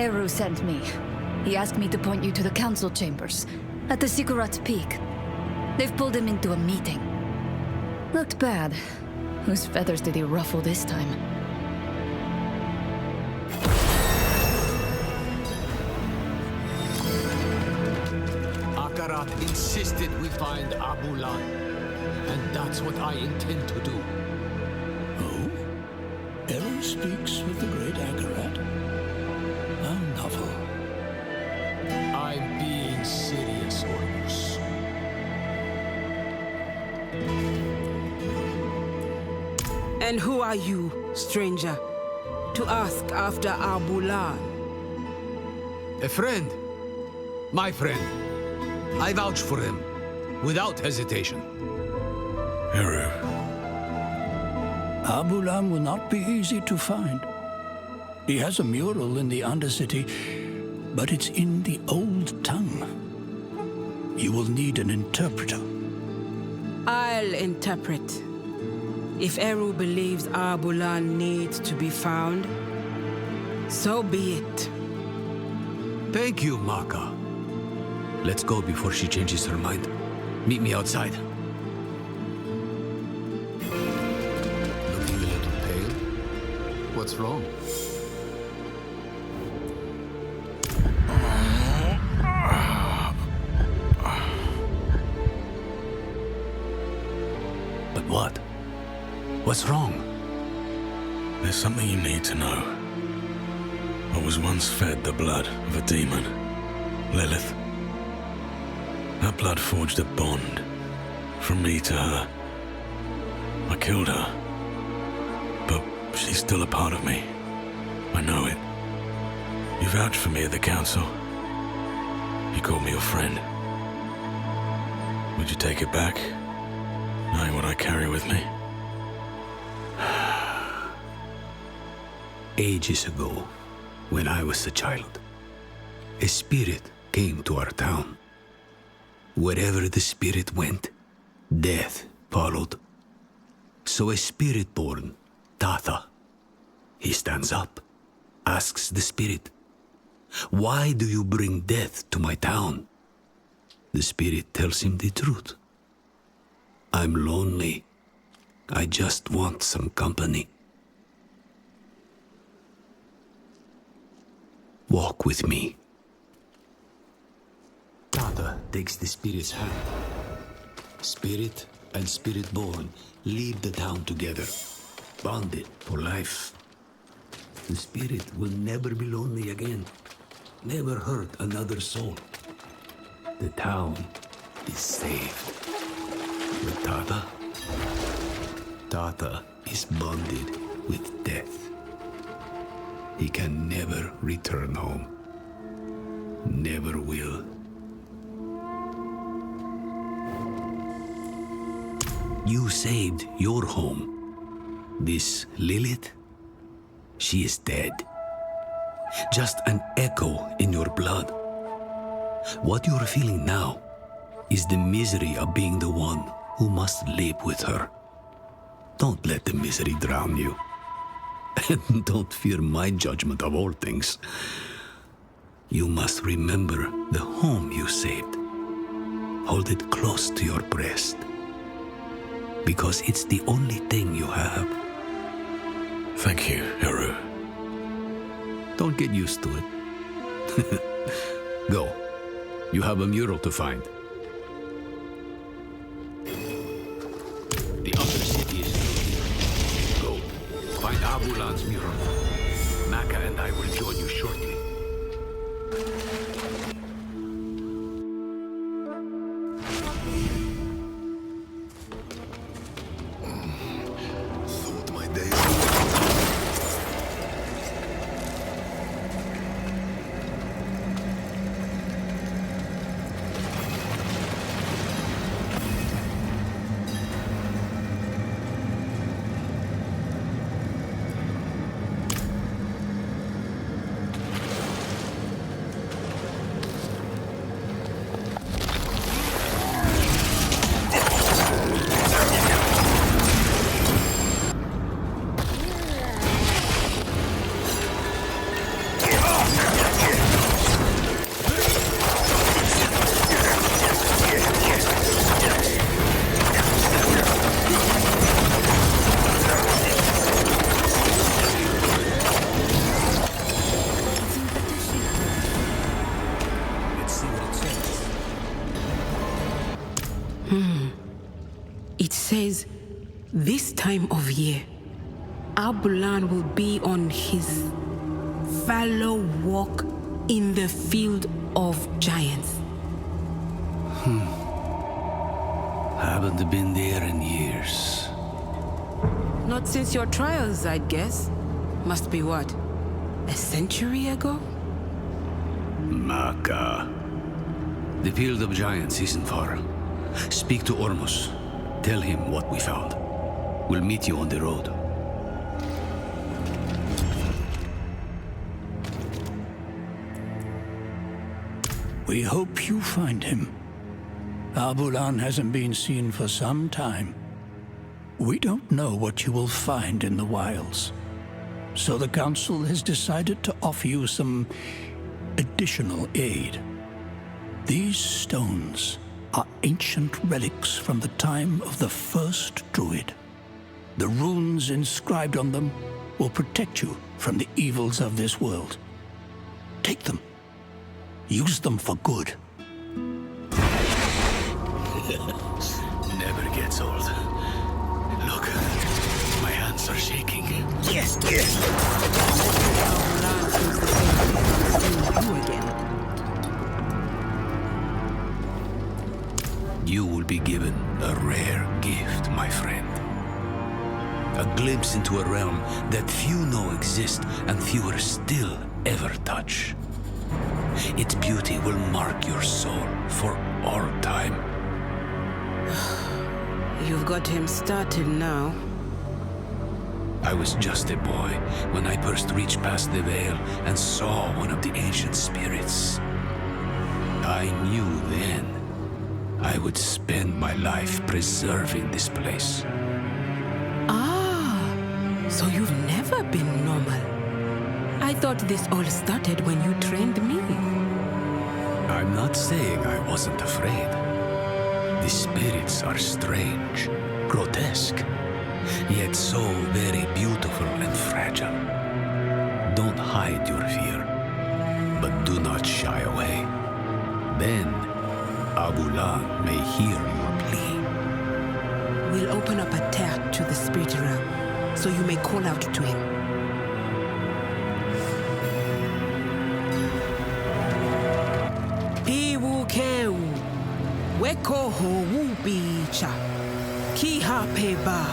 Eru sent me. He asked me to point you to the council chambers at the Ziggurat Peak. They've pulled him into a meeting. Looked bad. Whose feathers did he ruffle this time? Akarat insisted we find Abulan, and that's what I intend to do. Oh? Eru speaks with the great Akarat? How novel. I'm being serious, Orumus. And who are you, stranger, to ask after Abulan? A friend. My friend. I vouch for him, without hesitation. Eru. Abulan will not be easy to find. He has a mural in the Undercity, but it's in the old tongue. You will need an interpreter. I'll interpret. If Eru believes Abulan needs to be found, so be it. Thank you, Maka. Let's go before she changes her mind. Meet me outside. Looking a little pale. What's wrong? But what? What's wrong? There's something you need to know. I was once fed the blood of a demon, Lilith. That blood forged a bond from me to her. I killed her, but she's still a part of me. I know it. You vouched for me at the council. You called me your friend. Would you take it back, knowing what I carry with me? Ages ago, when I was a child, a spirit came to our town. Wherever the spirit went, death followed. So a spirit born, Tata, he stands up, asks the spirit, "Why do you bring death to my town?" The spirit tells him the truth. "I'm lonely. I just want some company. Walk with me." Tata takes the spirit's hand. Spirit and spirit born leave the town together, bonded for life. The spirit will never be lonely again, never hurt another soul. The town is saved. But Tata is bonded with death. He can never return home. Never will. You saved your home. This Lilith, she is dead. Just an echo in your blood. What you're feeling now is the misery of being the one who must live with her. Don't let the misery drown you. And don't fear my judgment of all things. You must remember the home you saved. Hold it close to your breast, because it's the only thing you have. Thank you, Eru. Don't get used to it. Go. You have a mural to find. The other city is through here. Go. Find Abulan's mural. Maka and I will join you shortly. Thought my days. It says, this time of year, Abulan will be on his fallow walk in the field of giants. Haven't been there in years. Not since your trials, I'd guess. Must be what? A century ago? Maka. The field of giants isn't far. Speak to Orumus. Tell him what we found. We'll meet you on the road. We hope you find him. Abulan hasn't been seen for some time. We don't know what you will find in the wilds. So the Council has decided to offer you some additional aid. These stones are ancient relics from the time of the first Druid. The runes inscribed on them will protect you from the evils of this world. Take them. Use them for good. Never gets old. Look, my hands are shaking. Yes, yes! You again. You will be given a rare gift, my friend. A glimpse into a realm that few know exist and fewer still ever touch. Its beauty will mark your soul for all time. You've got him started now. I was just a boy when I first reached past the veil and saw one of the ancient spirits. I knew then I would spend my life preserving this place. So you've never been normal. I thought this all started when you trained me. I'm not saying I wasn't afraid. The spirits are strange, grotesque, yet so very beautiful and fragile. Don't hide your fear, but do not shy away. Then, Abulan may hear your plea. We'll open up a tear to the spirit realm, so you may call out to him. Piwukeu, weko ho wubicha, kiha peba.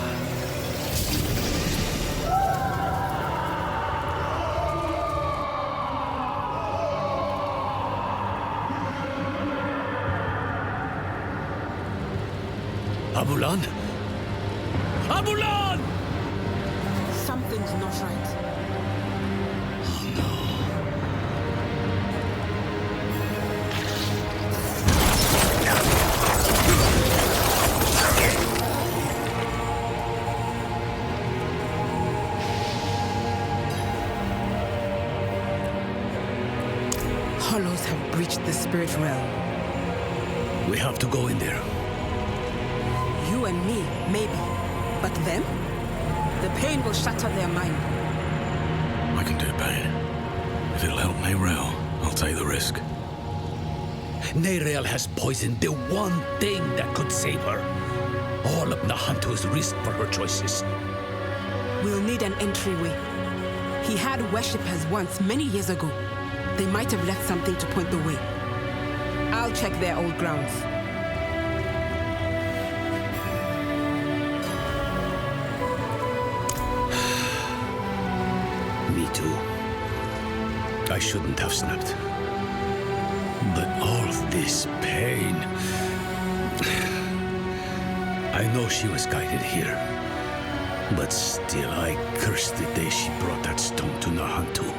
Abulan? Abulan! Something's not right. Hollows have breached the spirit realm. We have to go in there. You and me, maybe. But them? The pain will shatter their mind. I can do pain. If it'll help Neyrel, I'll take the risk. Neyrel has poisoned the one thing that could save her. All of Nahantu's risk for her choices. We'll need an entryway. He had worshippers once, many years ago. They might have left something to point the way. I'll check their old grounds. Me too. I shouldn't have snapped. But all this pain... I know she was guided here. But still, I curse the day she brought that stone to Nahantu.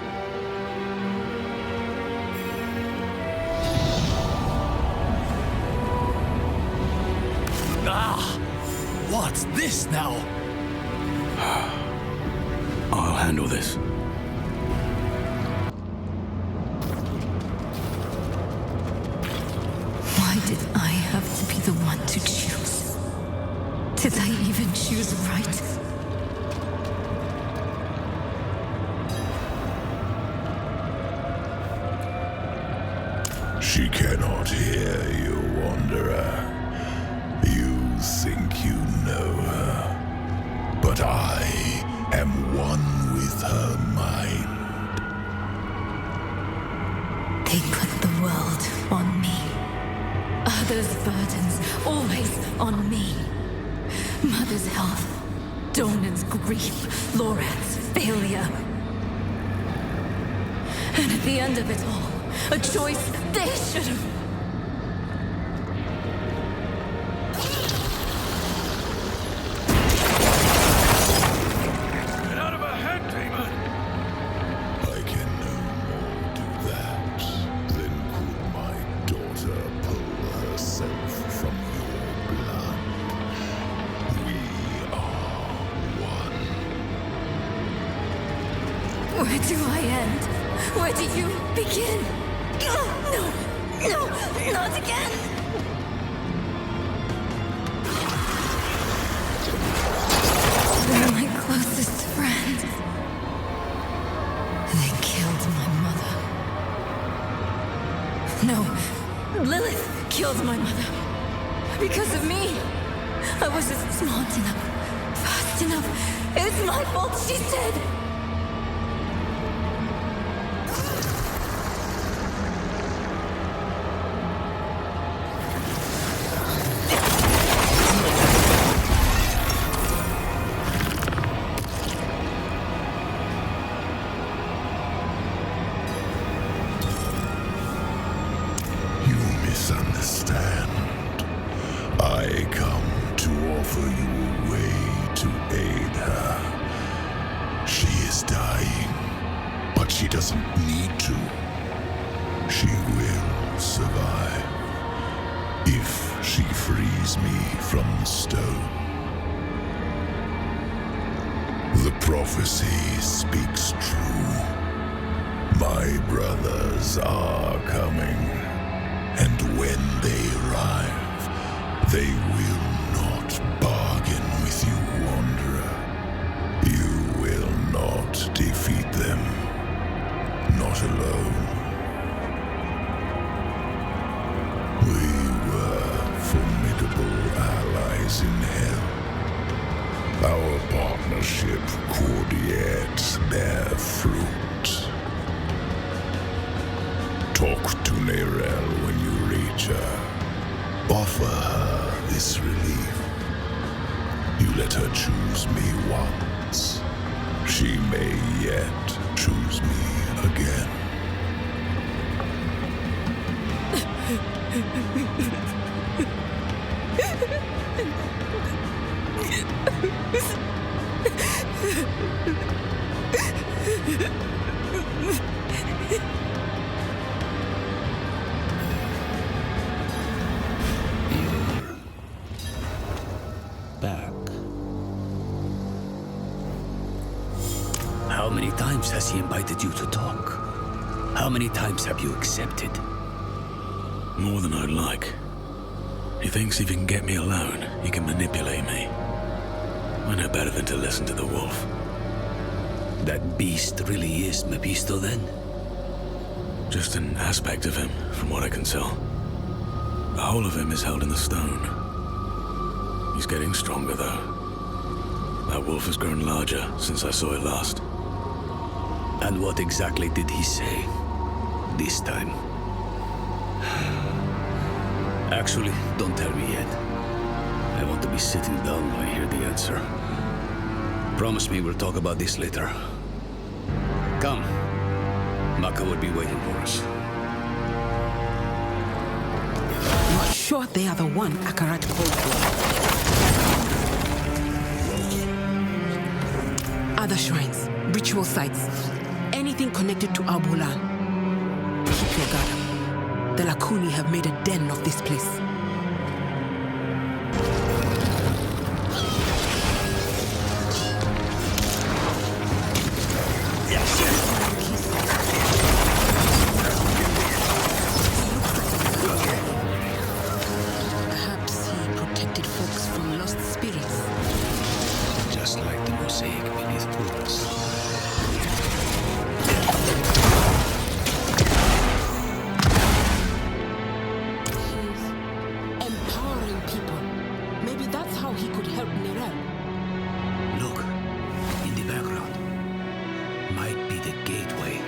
Ah! What's this now? I'll handle this. Why did I have to be the one to choose? Did I even choose right? She cannot hear you, Wanderer. think you know her, but I am one with her mind. They put the world on me. Others' burdens always on me. Mother's health, Donan's grief, Lorat's failure. And at the end of it all, a choice they should have. Get out of her head, demon! I can no more do that than could my daughter pull herself from your blood. We are one. Where do I end? Where do you begin? No, no, not again! They're my closest friends. They killed my mother. No, Lilith killed my mother. Because of me. I wasn't smart enough, fast enough. It's my fault she's dead. You misunderstand. I come to offer you a way to aid her. She is dying, but she doesn't need to. She will survive if she frees me from the stone. The prophecy speaks true. My brothers are coming, and when they arrive, they will not bargain with you, Wanderer. You will not defeat them, not alone. We were formidable allies in hell. Our partnership could yet bear fruit. Talk to Nerel when you reach her. Offer her this relief. You let her choose me once. She may yet choose me again. Back. How many times has he invited you to talk? How many times have you accepted? More than I'd like. He thinks if he can get me alone, he can manipulate me. I know better than to listen to the wolf. That beast really is Mephisto then? Just an aspect of him, from what I can tell. The whole of him is held in the stone. He's getting stronger, though. That wolf has grown larger since I saw it last. And what exactly did he say this time? Actually, don't tell me yet. I want to be sitting down when I hear the answer. Promise me we'll talk about this later. Come. Maka will be waiting for us. You're sure they are the one Akarat called for? Other shrines, ritual sites, anything connected to Abulan. Keep your guard up. The Lakuni have made a den of this place. Perhaps he protected folks from lost spirits. Just like the mosaic beneath Kuras. He's empowering people. Maybe that's he could help Nerel. Look, in the background. Might be the gateway.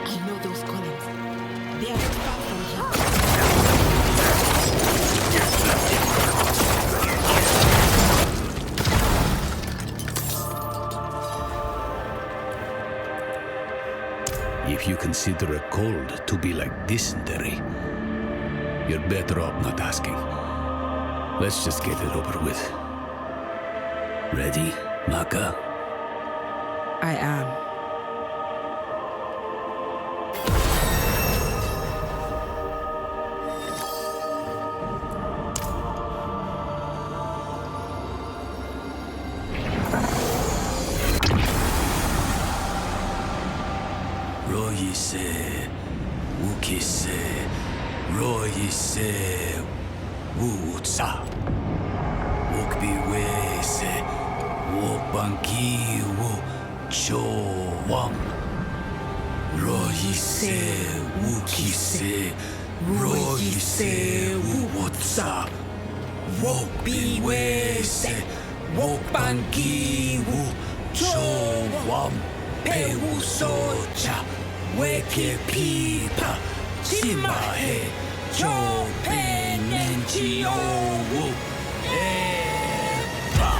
I know those columns. They are not far from here. If you consider a cold to be like dysentery, you're better off not asking. Let's just get it over with. Ready, Maka? I am. Royise, Wukise, Royise, Wutsa. Wukbiwese, Wukbanki, Wukchowam. Royise, Wukise, Royise, Wutsa. Wukbiwese, Wukbanki, Wukchowam. Peusocha, Weke Pipa, Simahe, Chope, Nenchio, Eva.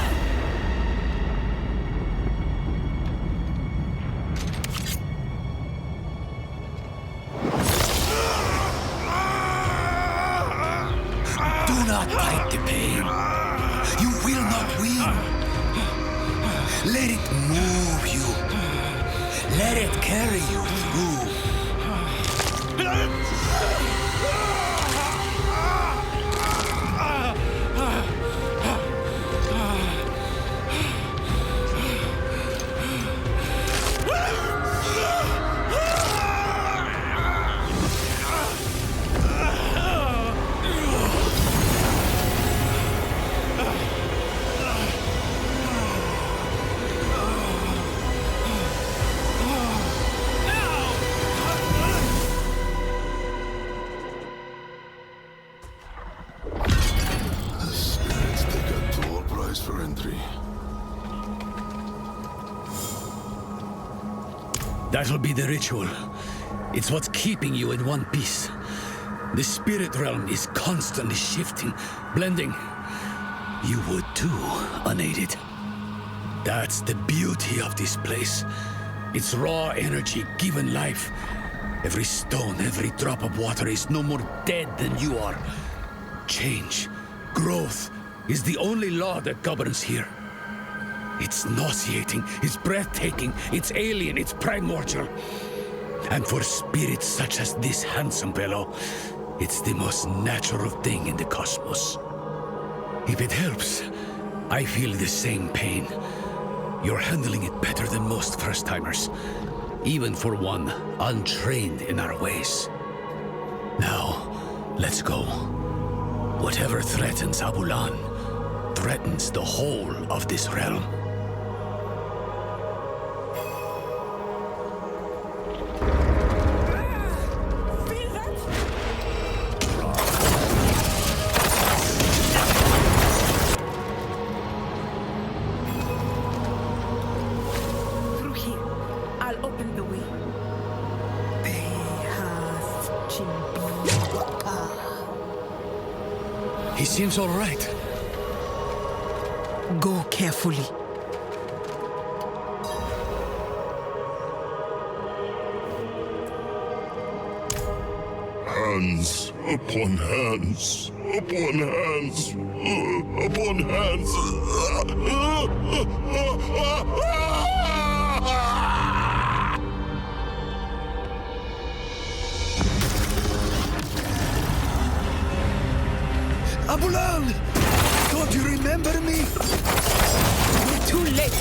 Do not fight the pain. You will not win. Let it move you. Let it carry you through. That'll be the ritual. It's what's keeping you in one piece. The spirit realm is constantly shifting, blending. You would too, unaided. That's the beauty of this place. It's raw energy given life. Every stone, every drop of water is no more dead than you are. Change, growth is the only law that governs here. It's nauseating, it's breathtaking, it's alien, it's primordial. And for spirits such as this handsome fellow, it's the most natural thing in the cosmos. If it helps, I feel the same pain. You're handling it better than most first-timers, even for one untrained in our ways. Now, let's go. Whatever threatens Abulan threatens the whole of this realm. He seems all right. Go carefully. Hands upon hands, upon hands, upon hands. Abulan! Don't you remember me? We're too late.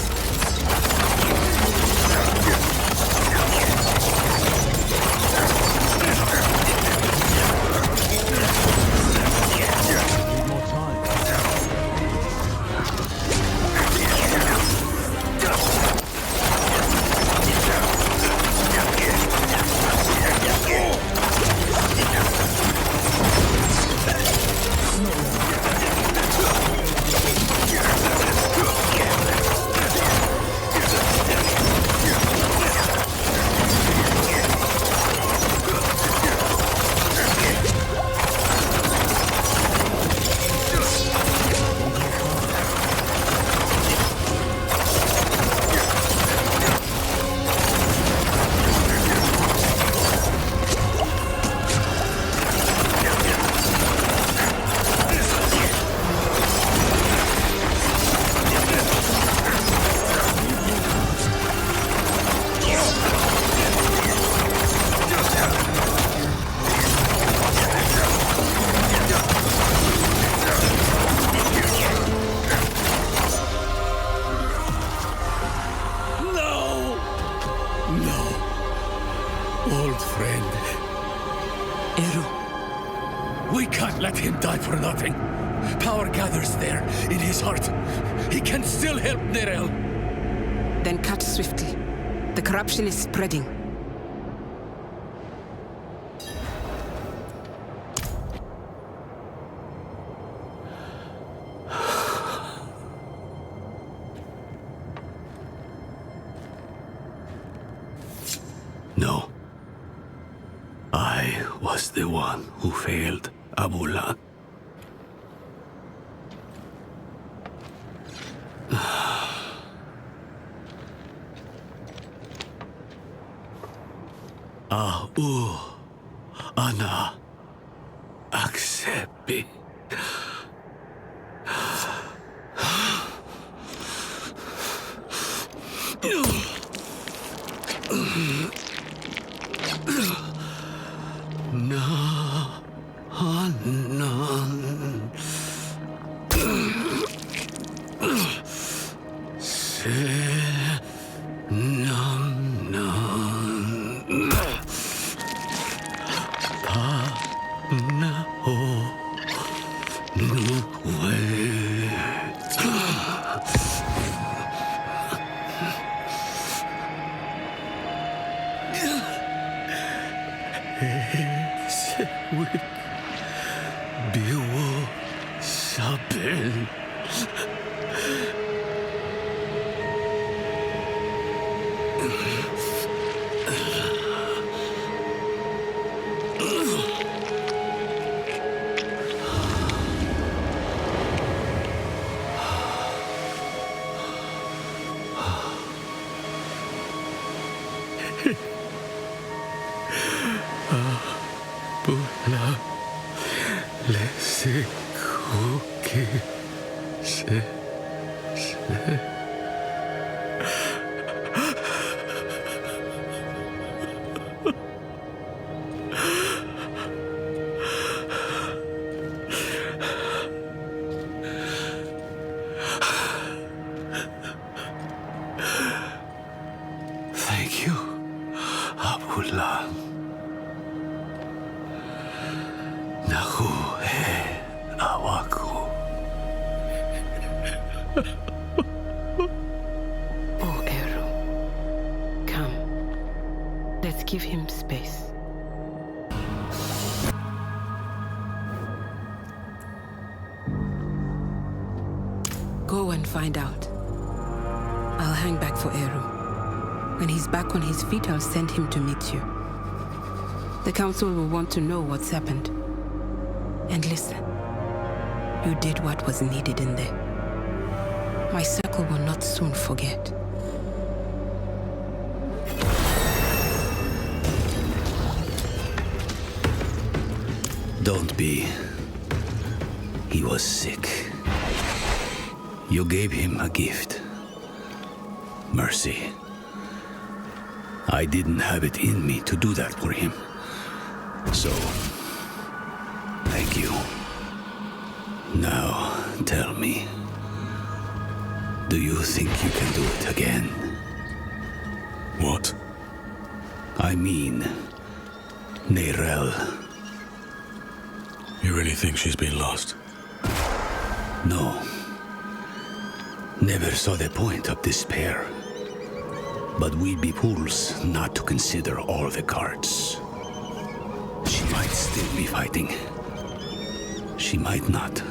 Eru. We can't let him die for nothing. Power gathers there, in his heart. He can still help Nerel. Then cut swiftly. The corruption is spreading. No. I was the one who failed Abulan. Ana accepi. Thank you, Abulan. Naku awaku. Oh, Eru. Come. Let's give him space. Go and find out. I'll hang back for Eru. When he's back on his feet, I'll send him to meet you. The council will want to know what's happened. And listen, you did what was needed in there. My circle will not soon forget. Don't be. He was sick. You gave him a gift. Mercy. I didn't have it in me to do that for him. So, thank you. Now, tell me, do you think you can do it again? What? I mean, Nerel. You really think she's been lost? No. Never saw the point of despair. But we'd be fools not to consider all the cards. She might still be fighting. She might not.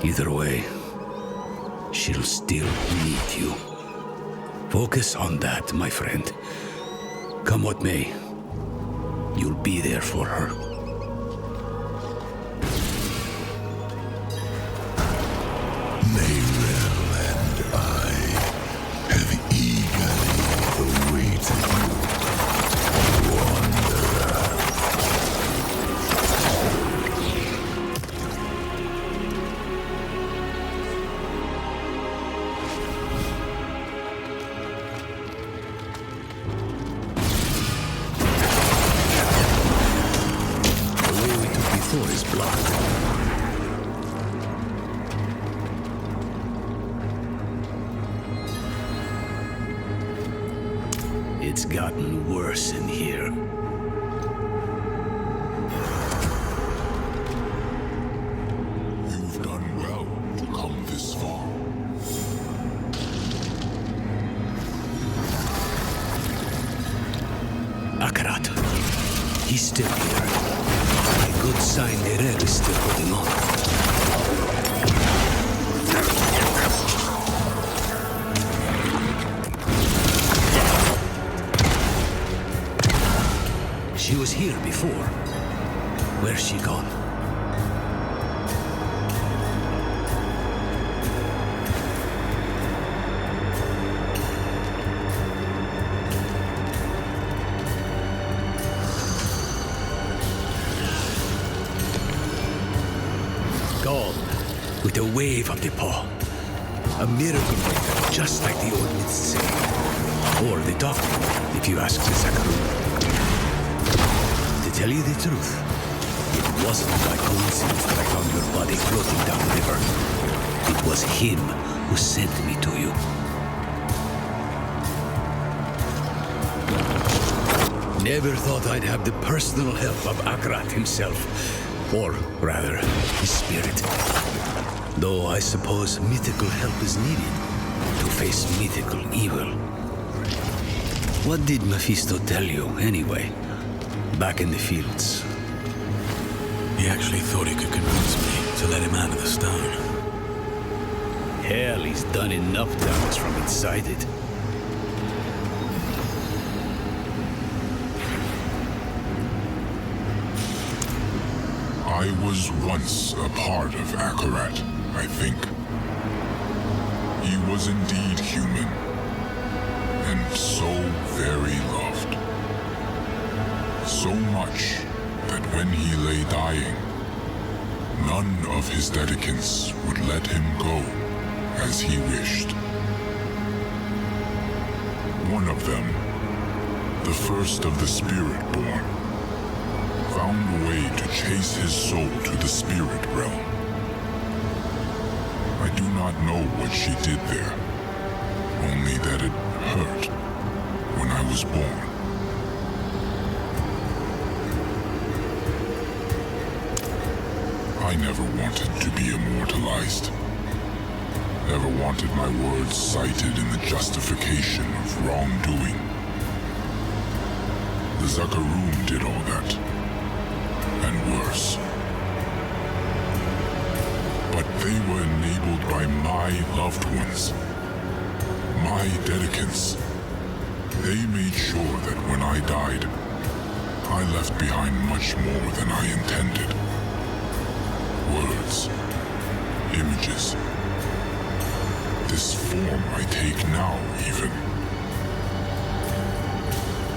Either way, she'll still need you. Focus on that, my friend. Come what may, you'll be there for her. Nerel and I have eagerly awaited you, wanderer. The way we took before is blocked. It's gotten worse in here. Good sign the red is still holding on. She was here before. Where's she gone? Gone with a wave of the paw. A miracle breaker, just like the old myths say. Or the doctor, if you ask the Zakaru. To tell you the truth, it wasn't by coincidence that I found your body floating down the river. It was him who sent me to you. Never thought I'd have the personal help of Akarat himself. Or, rather, his spirit. Though I suppose mythical help is needed to face mythical evil. What did Mephisto tell you, anyway? Back in the fields. He actually thought he could convince me to let him out of the stone. Hell, he's done enough damage from inside it. I was once a part of Akarat, I think. He was indeed human, and so very loved. So much that when he lay dying, none of his dedicants would let him go as he wished. One of them, the first of the Spirit-born, found a way to chase his soul to the spirit realm. I do not know what she did there, only that it hurt when I was born. I never wanted to be immortalized. Never wanted my words cited in the justification of wrongdoing. The Zakarum did all that. And worse. But they were enabled by my loved ones, my dedicants. They made sure that when I died, I left behind much more than I intended. Words, images. This form I take now, even.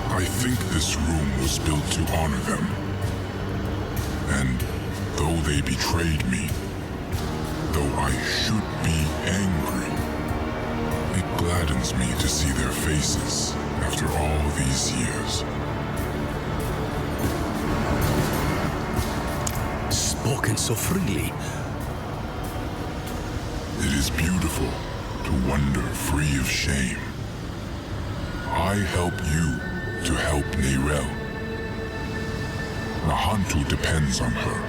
I think this room was built to honor them. And though they betrayed me, though I should be angry, it gladdens me to see their faces after all these years. Spoken so freely. It is beautiful to wander free of shame. I help you to help Neirel. Nahantu depends on her.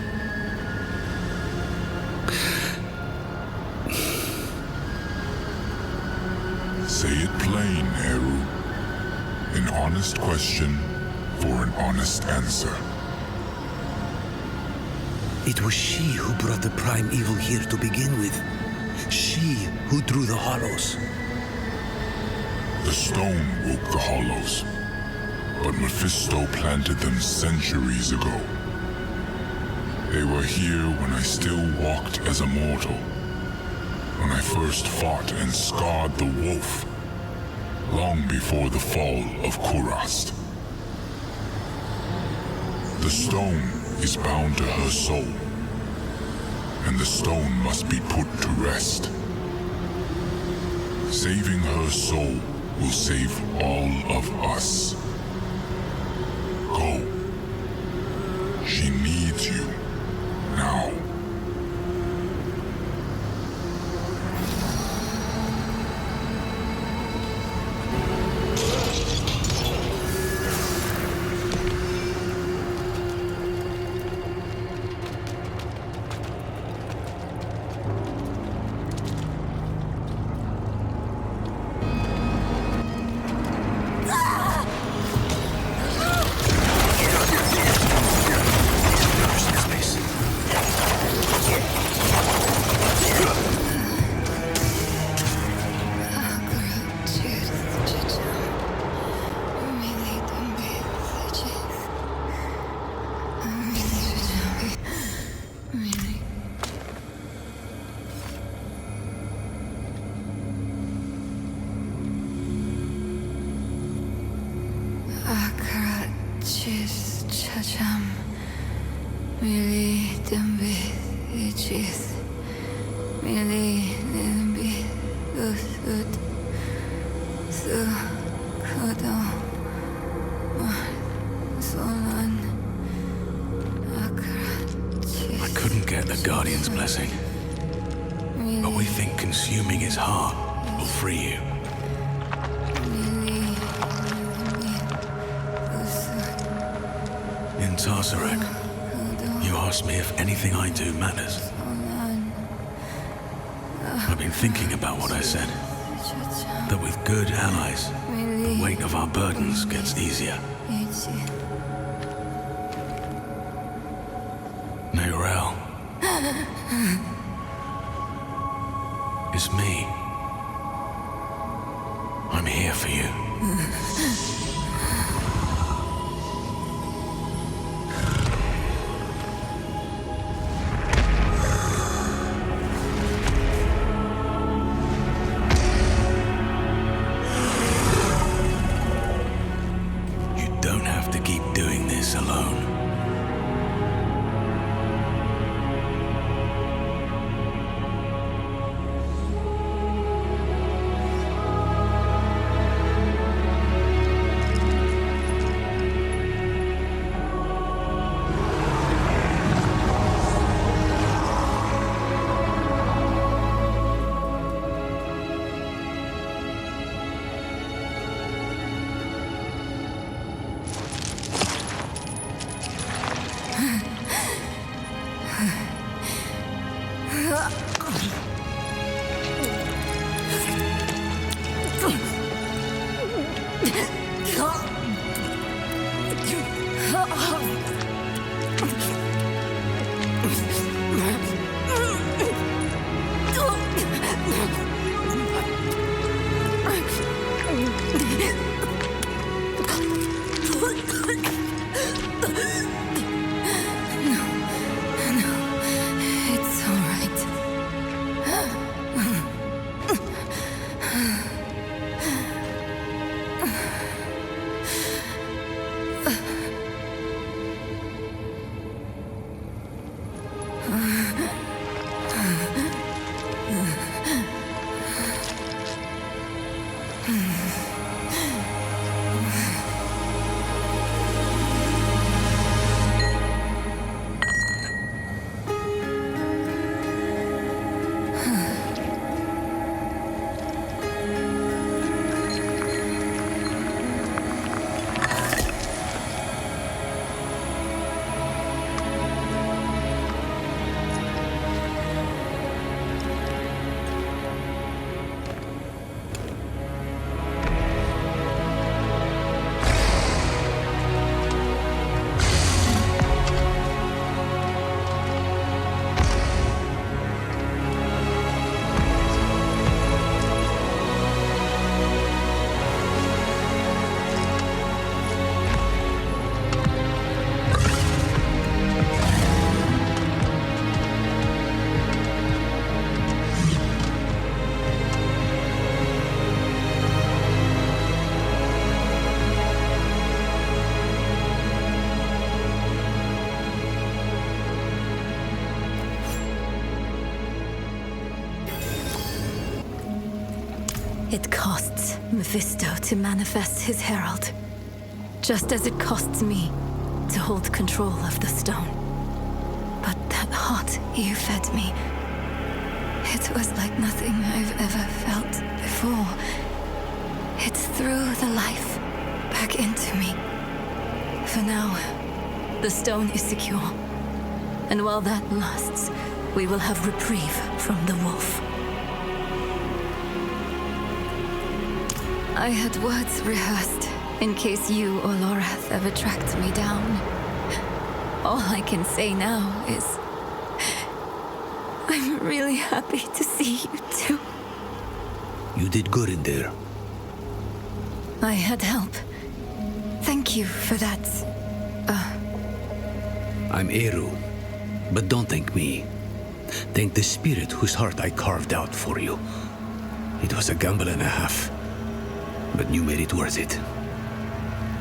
Say it plain, Eru. An honest question for an honest answer. It was she who brought the prime evil here to begin with. She who drew the hollows. The stone woke the hollows, but Mephisto planted them centuries ago. They were here when I still walked as a mortal, when I first fought and scarred the wolf, long before the fall of Kurast. The stone is bound to her soul, and the stone must be put to rest. Saving her soul will save all of us. Go. She needs you now. Mili dembi ichis. Mili dembi usut. Su kodo. Solan. Akarat의. I couldn't get the Guardian's blessing, but we think consuming his heart will free you. In Tarsarak, you asked me if anything I do matters. I've been thinking about what I said, that with good allies, the weight of our burdens gets easier. Nayrel. It's me. I'm here for you. You don't have to keep doing this alone. It's all right. It costs Mephisto to manifest his herald, just as it costs me to hold control of the stone. But that heart you fed me, it was like nothing I've ever felt before. It threw the life back into me. For now, the stone is secure, and while that lasts, we will have reprieve from the wolf. I had words rehearsed in case you or Lorath ever tracked me down. All I can say now is I'm really happy to see you too. You did good in there. I had help. Thank you for that. I'm Eru, but don't thank me. Thank the spirit whose heart I carved out for you. It was a gamble and a half, but you made it worth it.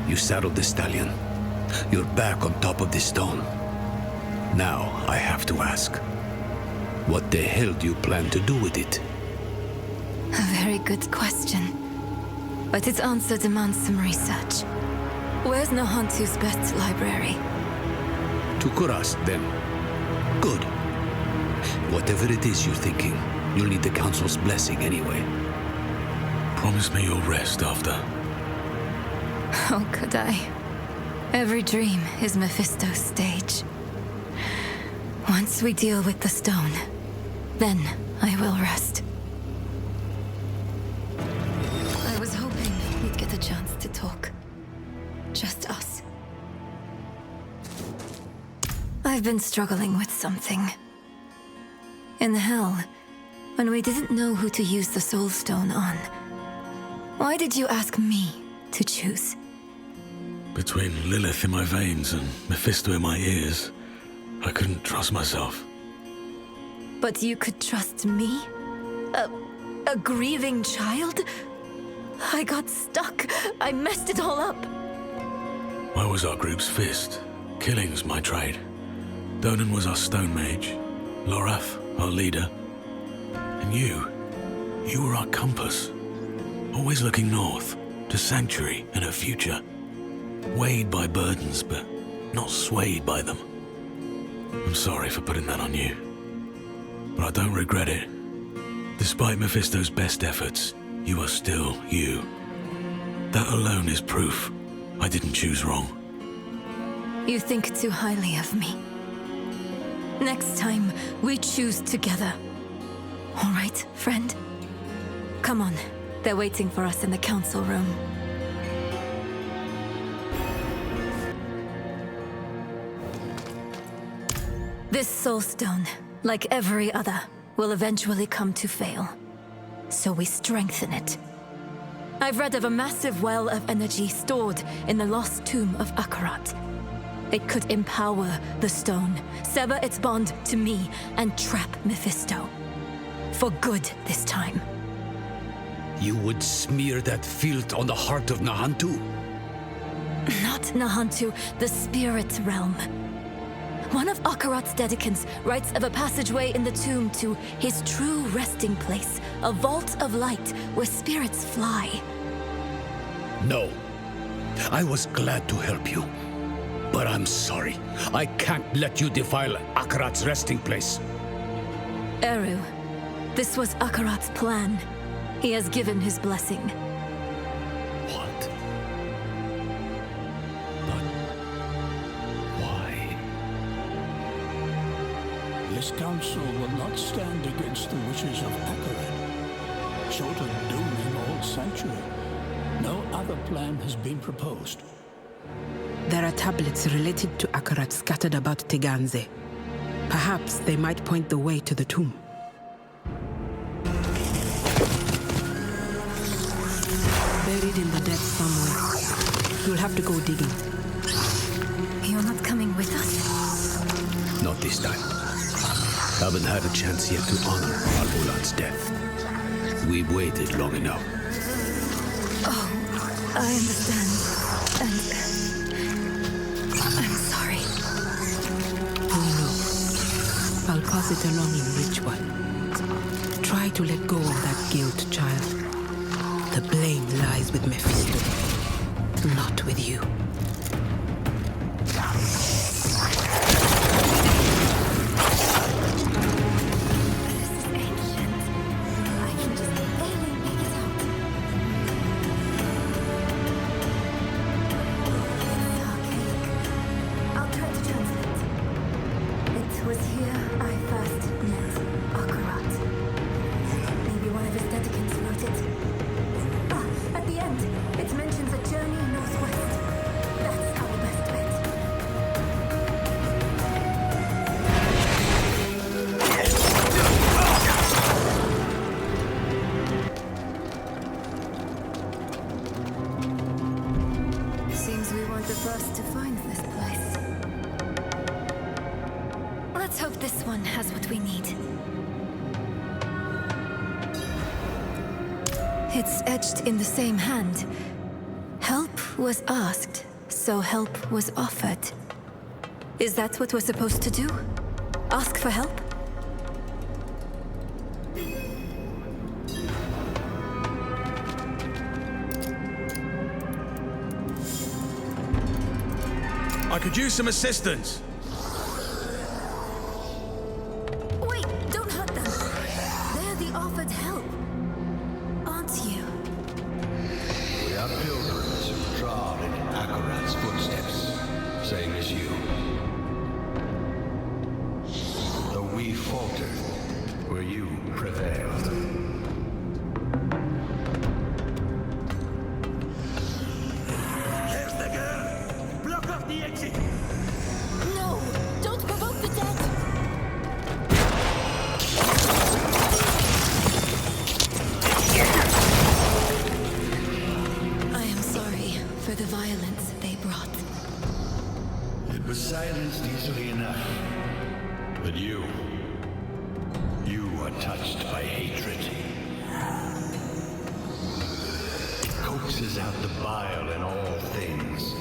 You saddled the stallion, your back on top of the stone. Now I have to ask, what the hell do you plan to do with it? A very good question. But its answer demands some research. Where's Nahantu's best library? To Kurast, then. Good. Whatever it is you're thinking, you'll need the Council's blessing anyway. Promise me you'll rest after. How could I? Every dream is Mephisto's stage. Once we deal with the stone, then I will rest. I was hoping we'd get a chance to talk. Just us. I've been struggling with something. In hell, when we didn't know who to use the Soul Stone on, why did you ask me to choose? Between Lilith in my veins and Mephisto in my ears, I couldn't trust myself. But you could trust me? A grieving child? I got stuck. I messed it all up. I was our group's fist. Killing's my trade. Donan was our stone mage. Lorath, our leader. And you were our compass. Always looking north, to sanctuary and a future. Weighed by burdens, but not swayed by them. I'm sorry for putting that on you. But I don't regret it. Despite Mephisto's best efforts, you are still you. That alone is proof I didn't choose wrong. You think too highly of me. Next time, we choose together. All right, friend? Come on. They're waiting for us in the council room. This soul stone, like every other, will eventually come to fail. So we strengthen it. I've read of a massive well of energy stored in the lost tomb of Akarat. It could empower the stone, sever its bond to me, and trap Mephisto. For good this time. You would smear that filth on the heart of Nahantu? Not Nahantu, the spirit realm. One of Akarat's dedicants writes of a passageway in the tomb to his true resting place, a vault of light where spirits fly. No. I was glad to help you. But I'm sorry. I can't let you defile Akarat's resting place. Eru, this was Akarat's plan. He has given his blessing. What? But why? This council will not stand against the wishes of Akarat. Short of dooming all sanctuary, no other plan has been proposed. There are tablets related to Akarat scattered about Teganze. Perhaps they might point the way to the tomb. Buried in the depths somewhere. You'll have to go digging. You're not coming with us? Not this time. Haven't had a chance yet to honor Al-Mulan's death. We've waited long enough. Oh, I understand. And I'm sorry. Oh no. I'll pass it along in ritual. Try to let go of that guilt, child. The blame lies with Mephisto, not with you. Let's hope this one has what we need. It's etched in the same hand. Help was asked, so help was offered. Is that what we're supposed to do? Ask for help? I could use some assistance. Wait, don't hurt them. They're the offered help. Aren't you? We are pilgrims who trod in Akarat's footsteps, same as you. Though we faltered, where you prevailed. There's the girl! Block off the exit! No! Don't provoke the dead! I am sorry for the violence they brought. It was silenced easily enough. But you are touched by hatred. It coaxes out the bile in all things.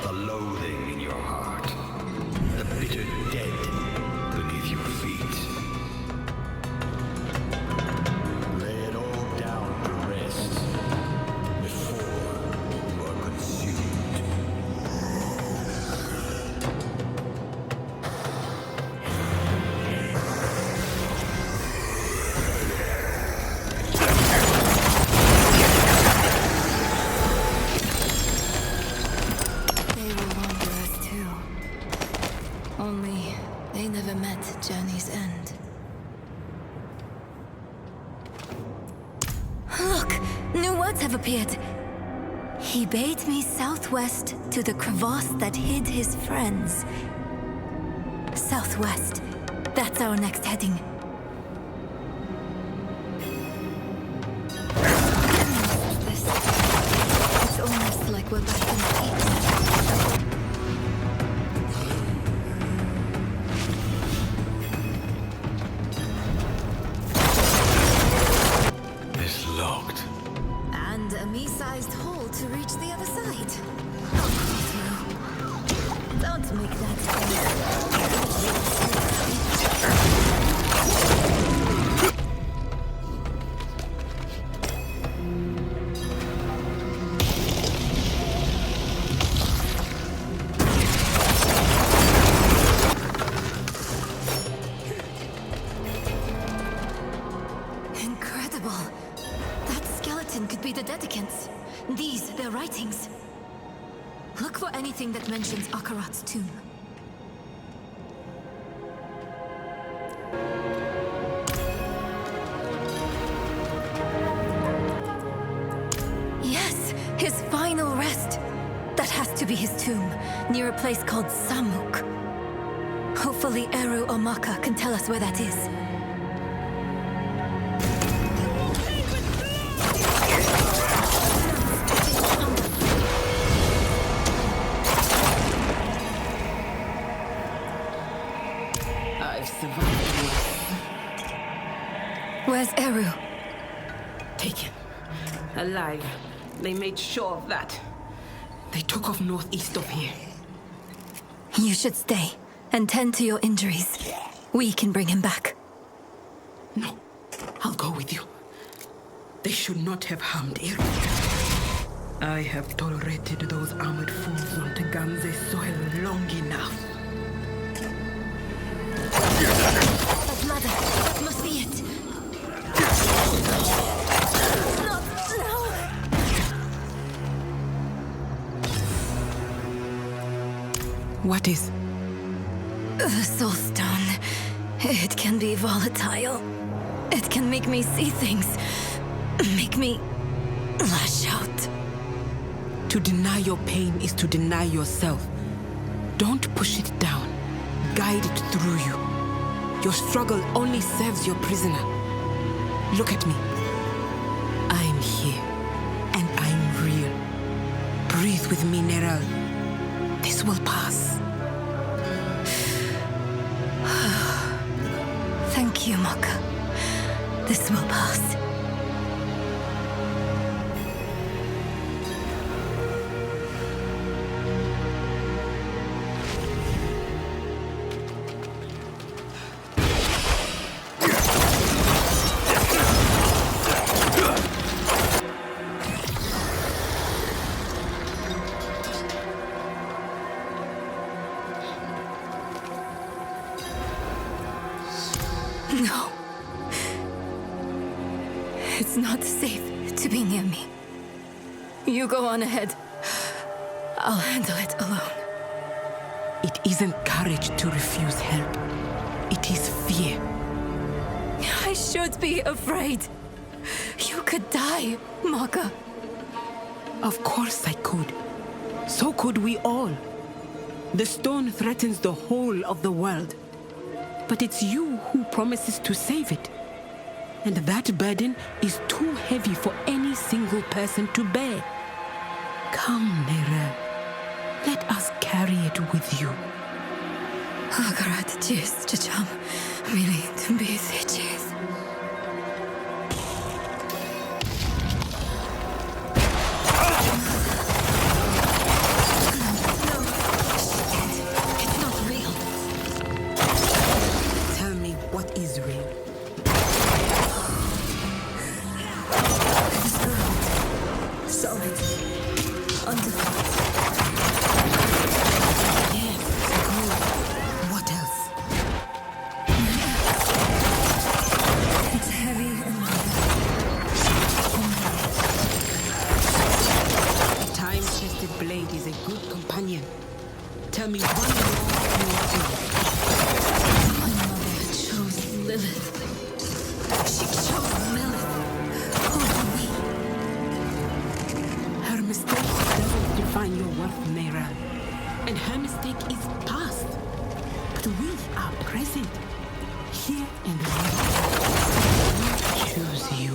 The loathing in your heart. The bitter dead beneath your feet. Lay it all down to rest before you are consumed. They were wanderers too. Only they never met Journey's end. Look! New words have appeared. He bade me southwest to the crevasse that hid his friends. Southwest. That's our next heading. This. It's almost like we're back in the peaks. It's locked. And a me-sized hole to reach the other side. I'll go through. Don't make that Incredible. That skeleton could be the dedicants. These, their writings. Look for anything that mentions Akarat's tomb. Yes, his final rest. That has to be his tomb, near a place called Samuk. Hopefully Eru or Maka can tell us where that is. I've survived worse. Where's Eru? Taken. Alive. They made sure of that. They took off northeast of here. You should stay and tend to your injuries. We can bring him back. No, I'll go with you. They should not have harmed Eru. I have tolerated those armored fools on Teganze's soil long enough. That ladder. That must be it. No, no. What is? The soul stone. It can be volatile. It can make me see things. Make me lash out. To deny your pain is to deny yourself. Don't push it down. Guide it through you. Your struggle only serves your prisoner. Look at me. I'm here. And I'm real. Breathe with me, Neral. This will pass. Thank you, Maka. This will pass. No. It's not safe to be near me. You go on ahead. I'll handle it alone. It isn't courage to refuse help. It is fear. I should be afraid. You could die, Maka. Of course I could. So could we all. The stone threatens the whole of the world. But it's you who promises to save it. And that burden is too heavy for any single person to bear. Come, Nera. Let us carry it with you. A카라트의 참 미리 준비했지. It's not real. Tell me what is real. This ground, solid, undefiled. Yes, good. What else? It's heavy and A time-tested blade is a good companion. Tell me one more you do. my mother chose Lilith. She chose Lilith over me. Her mistake doesn't define your worth, Nera. And her mistake is past. But we are present. Here and now. We choose you.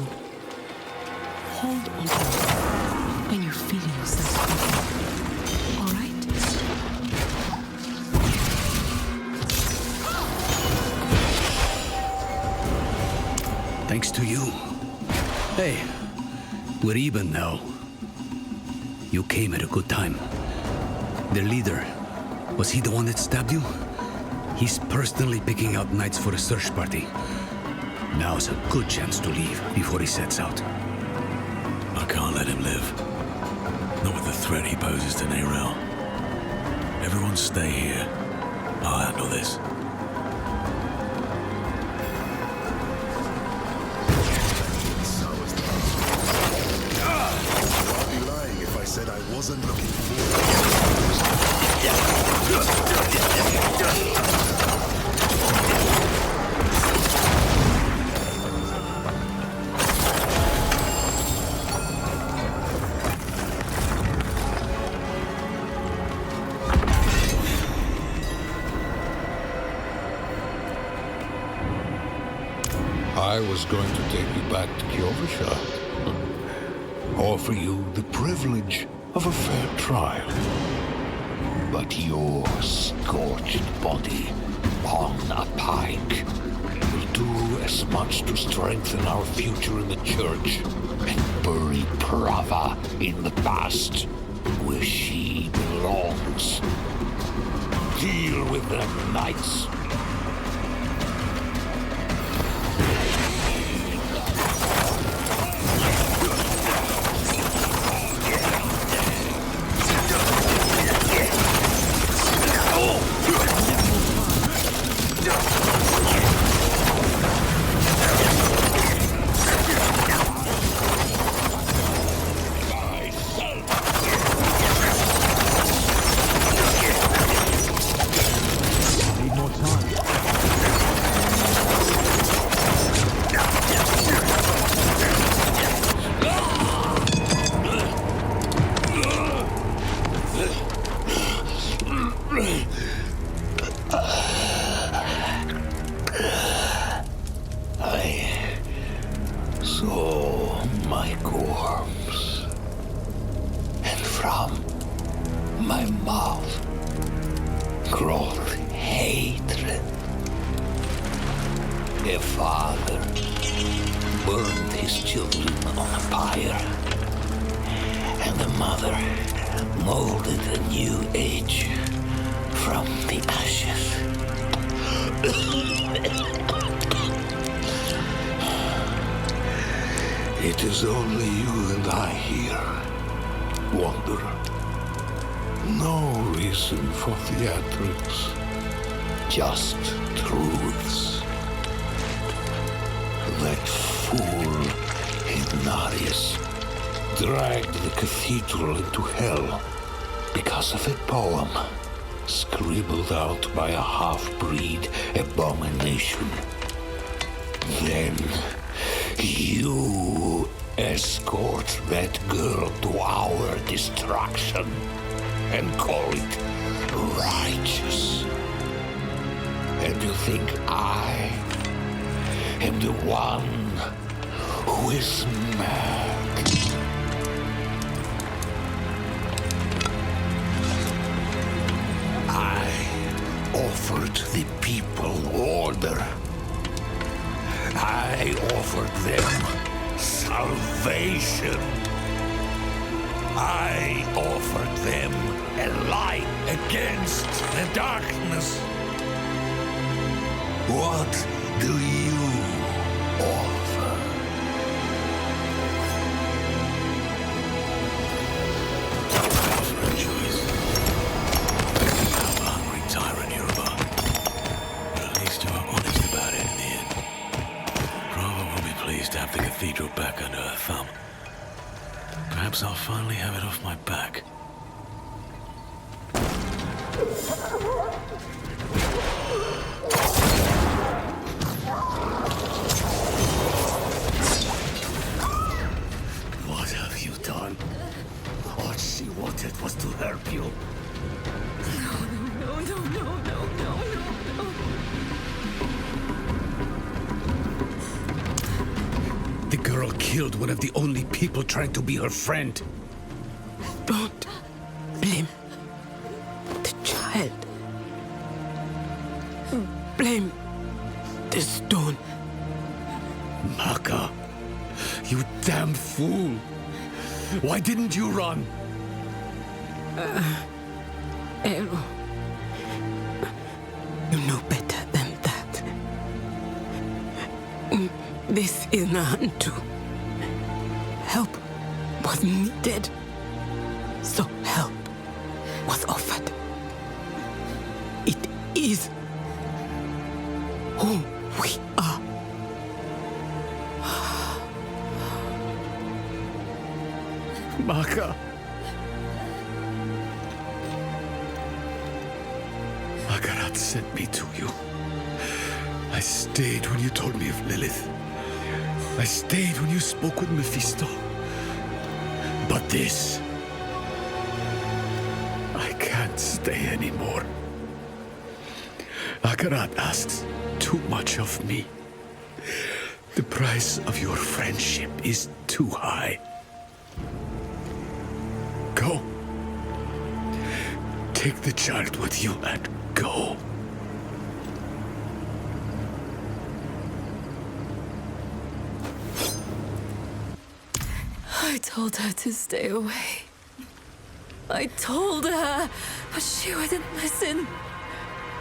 Hold on to it when you feel yourself speaking. All right? Thanks to you. Hey, we're even now. You came at a good time. Their leader, was he the one that stabbed you? He's personally picking out knights for a search party. Now's a good chance to leave before he sets out. I can't let him live. Not with the threat he poses to Nerel. Everyone stay here. I'll handle this. I'd be lying if I said I wasn't looking forward. I was going to take you back to Kyovasha. Offer you the privilege of a fair trial. But your scorched body on a pike will do as much to strengthen our future in the church and bury Prava in the past where she belongs. Deal with them, knights. saw my corpse, and from my mouth crawled hatred. A father burned his children on a pyre, and the mother molded a new age from the ashes. It is only you and I here, Wanderer. No reason for theatrics, just truths. That fool, Ignatius, dragged the cathedral into hell because of a poem scribbled out by a half-breed abomination. Then you escort that girl to our destruction and call it righteous. And you think I am the one who is mad? I offered the people order. I offered them salvation. I offered them a light against the darkness. What do you offer? Offer a choice. How hungry tyrant you're about. But at least you are honest about it in the end. Prava will be pleased to have the cathedral back under her thumb. Perhaps I'll finally have it off my back. What have you done? All she wanted was to help you. The girl killed one of the only people trying to be her friend. Don't blame the child. Blame the stone. Maka, you damn fool. Why didn't you run? Ero, you know better than that. This is Nahantu. Help was needed, so help was offered. It is who we are. Maka. Akarat sent me to you. I stayed when you told me of Lilith. I stayed when you spoke with Mephisto. But this... I can't stay anymore. Akarat asks too much of me. The price of your friendship is too high. Go. Take the child with you and go. I told her to stay away. I told her, but she wouldn't listen.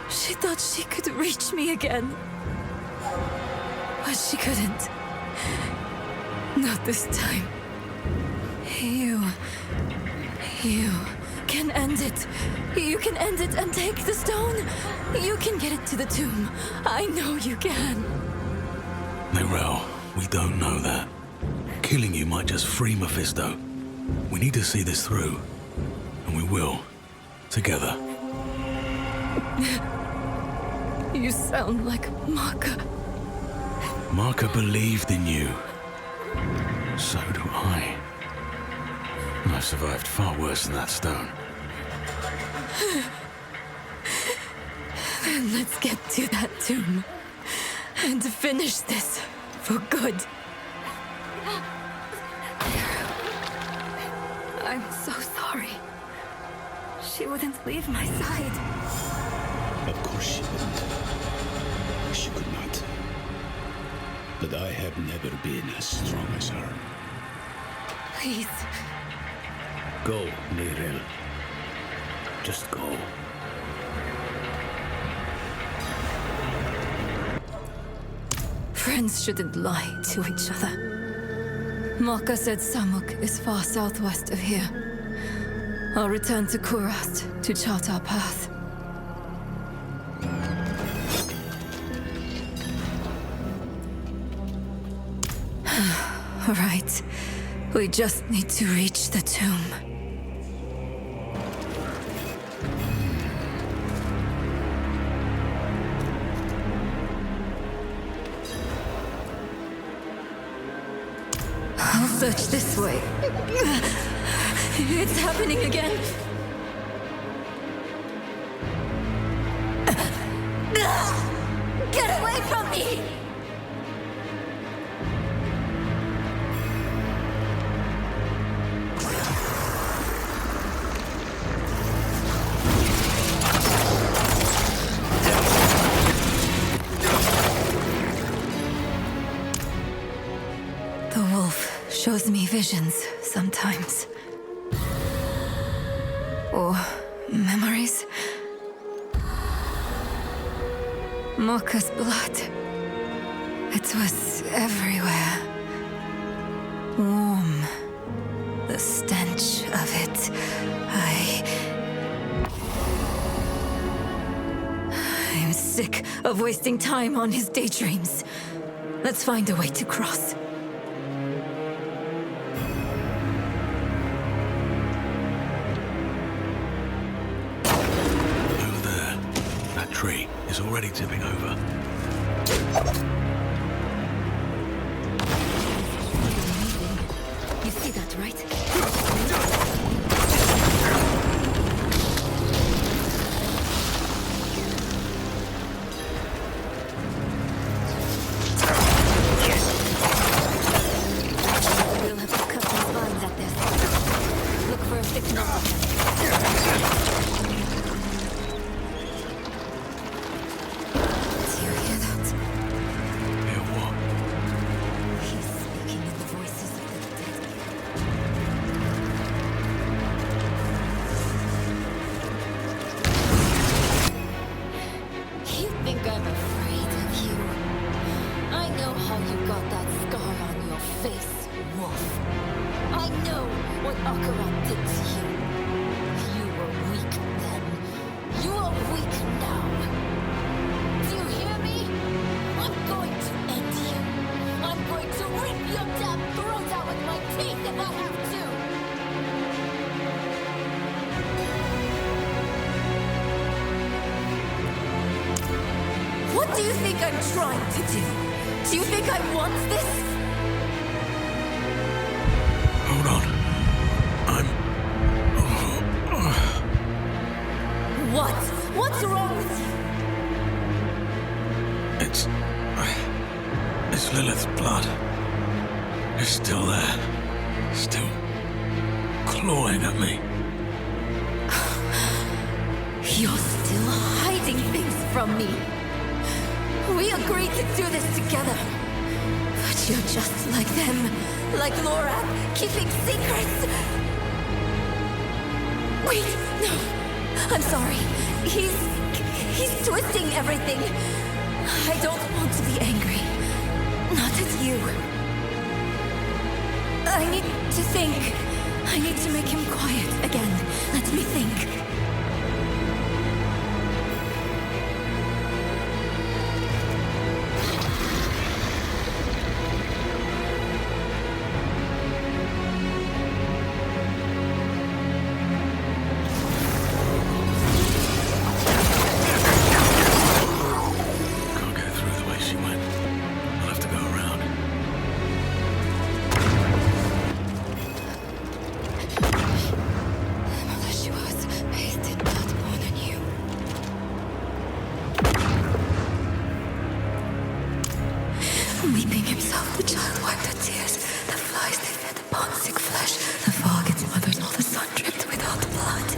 She thought she could reach me again. But she couldn't. Not this time. You can end it. You can end it and take the stone. You can get it to the tomb. I know you can. Mirel, we don't know that. Killing you might just free Mephisto. We need to see this through. And we will. Together. You sound like Maka. Marka believed in you. So do I. I've survived far worse than that stone. Then let's get to that tomb. And finish this for good. I'm so sorry. She wouldn't leave my side. Of course she wouldn't. She could not. But I have never been as strong as her. Please. Go, Mirel. Just go. Friends shouldn't lie to each other. Maka said Samuk is far southwest of here. I'll return to Kurast to chart our path. Right. We just need to reach the tomb. I'll search this way. It's happening again. Get away from me! The wolf shows me visions sometimes. Or memories. Mocha's blood. It was everywhere. Warm. The stench of it. I'm sick of wasting time on his daydreams. Let's find a way to cross. Over there. That tree is already tipping over. You see that, right? We'll have to cut these vines at this. Look for a thick knot. Do you hear that? Hear what? He's speaking in the voices of the dead. You think I'm afraid of you? I know how you got that scar on your face, wolf. I know what Akarat did to you. You were weak then. You are weak now. Do you hear me? I'm going to end you. I'm going to rip your damn throat out with my teeth if I have to. What do you think I'm trying to do? Do you think I want this? Hold on. What? What's wrong with you? It's Lilith's blood. It's still there. Still clawing at me. You're still hiding things from me. We agreed to do this together. But you're just like them. Like Laura, keeping secrets. Wait, no. I'm sorry. He's twisting everything. I don't want to be angry. Not at you. I need to think. I need to make him quiet again. Let me think. Can't get through the way she went. I'll have to go around. Mother, she was bathed in blood more than you. Weeping himself, the child wiped her tears. The flies they fed upon sick flesh. The fog its mother's not the sun dripped without blood.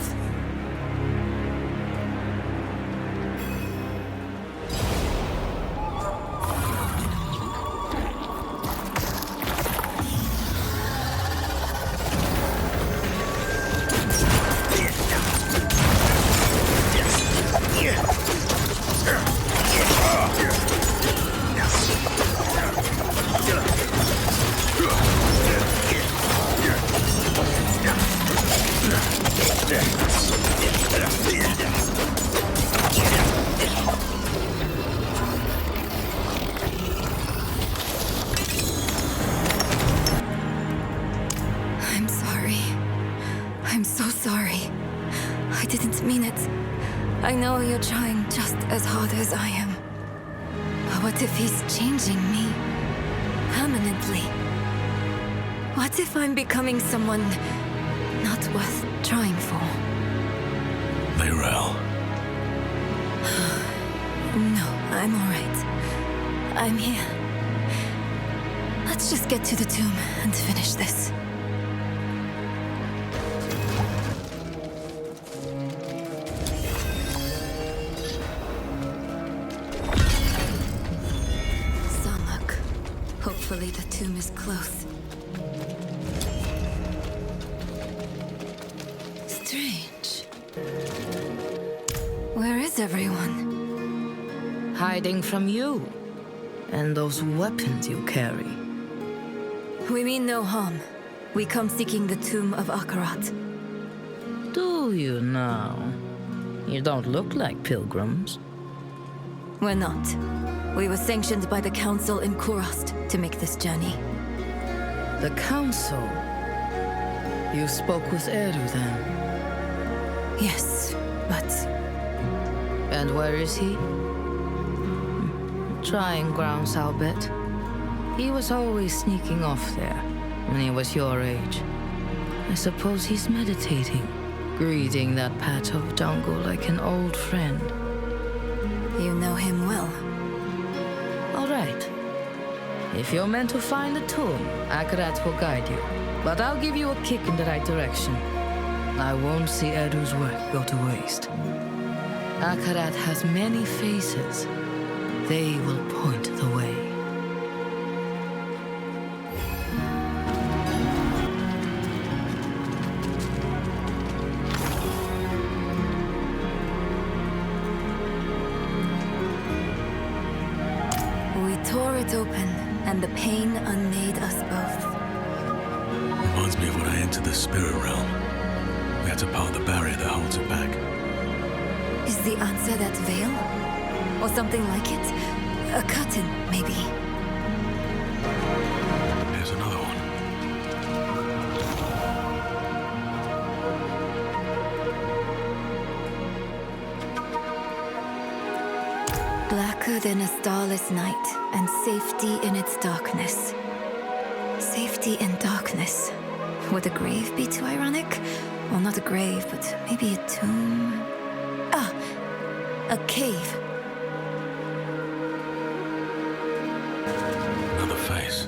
I know you're trying just as hard as I am. But what if he's changing me permanently? What if I'm becoming someone not worth trying for? Mayrel. No, I'm all right. I'm here. Let's just get to the tomb and finish this. Samak. Hopefully the tomb is close. Strange. Where is everyone? Hiding from you and those weapons you carry. We mean no harm. We come seeking the tomb of Akarat. Do you now? You don't look like pilgrims. We're not. We were sanctioned by the council in Kurast to make this journey. The council? You spoke with Eru then? Yes, but And where is he? Trying grounds, I'll bet. He was always sneaking off there when he was your age. I suppose he's meditating, greeting that patch of jungle like an old friend. you know him well. All right. If you're meant to find the tomb, Akarat will guide you. But I'll give you a kick in the right direction. I won't see Edu's work go to waste. Akarat has many faces. They will point the way. We tore it open, and the pain unmade us both. Reminds me of when I entered the spirit realm. We had to part the barrier that holds it back. Is the answer that veil? Or something like it? A curtain, maybe. Here's another one. Blacker than a starless night, and safety in its darkness. Safety in darkness. Would a grave be too ironic? Well, not a grave, but maybe a tomb. Ah, a cave. Another face.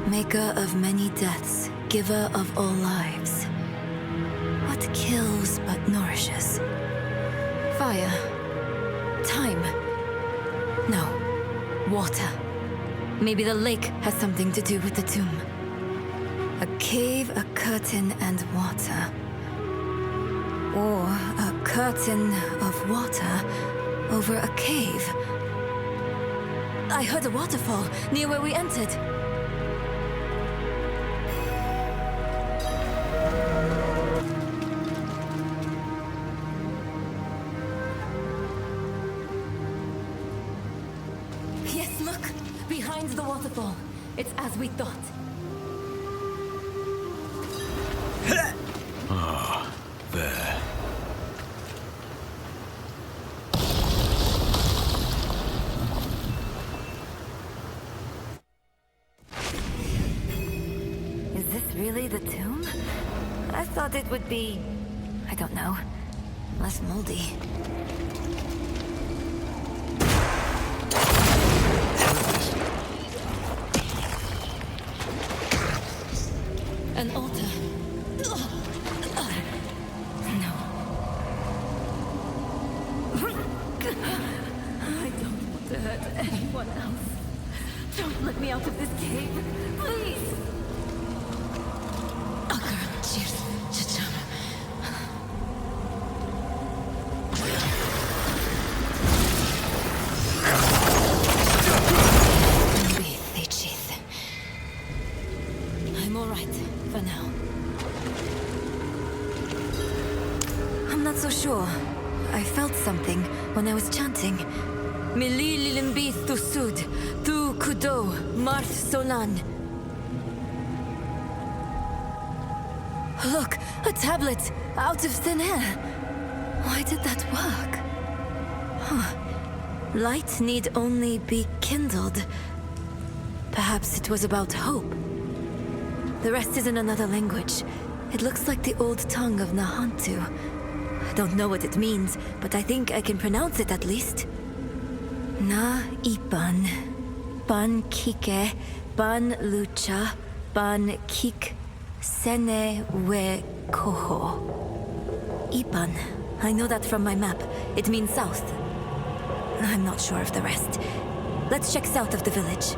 Maker of many deaths, giver of all lives. What kills but nourishes? Fire. Time. No. Water. Maybe the lake has something to do with the tomb. A cave, a curtain, and water. Or a curtain of water over a cave. I heard a waterfall near where we entered. Yes, look! Behind the waterfall. It's as we thought. There. Is this really the tomb? I thought it would be, I don't know, less moldy. An altar. No. I don't want to hurt anyone else. Don't let me out of this cave, please. I'm all right for now. I'm not so sure. I felt something when I was chanting. Mili lilimbi tu sud, tu kudo, marth solan. Look, a tablet out of thin air. Why did that work? Huh. Light need only be kindled. Perhaps it was about hope. The rest is in another language. It looks like the old tongue of Nahantu. I don't know what it means, but I think I can pronounce it at least. Na ipan, ban kike, ban lucha, ban kik, sene we koho. Ipan. I know that from my map. It means south. I'm not sure of the rest. Let's check south of the village.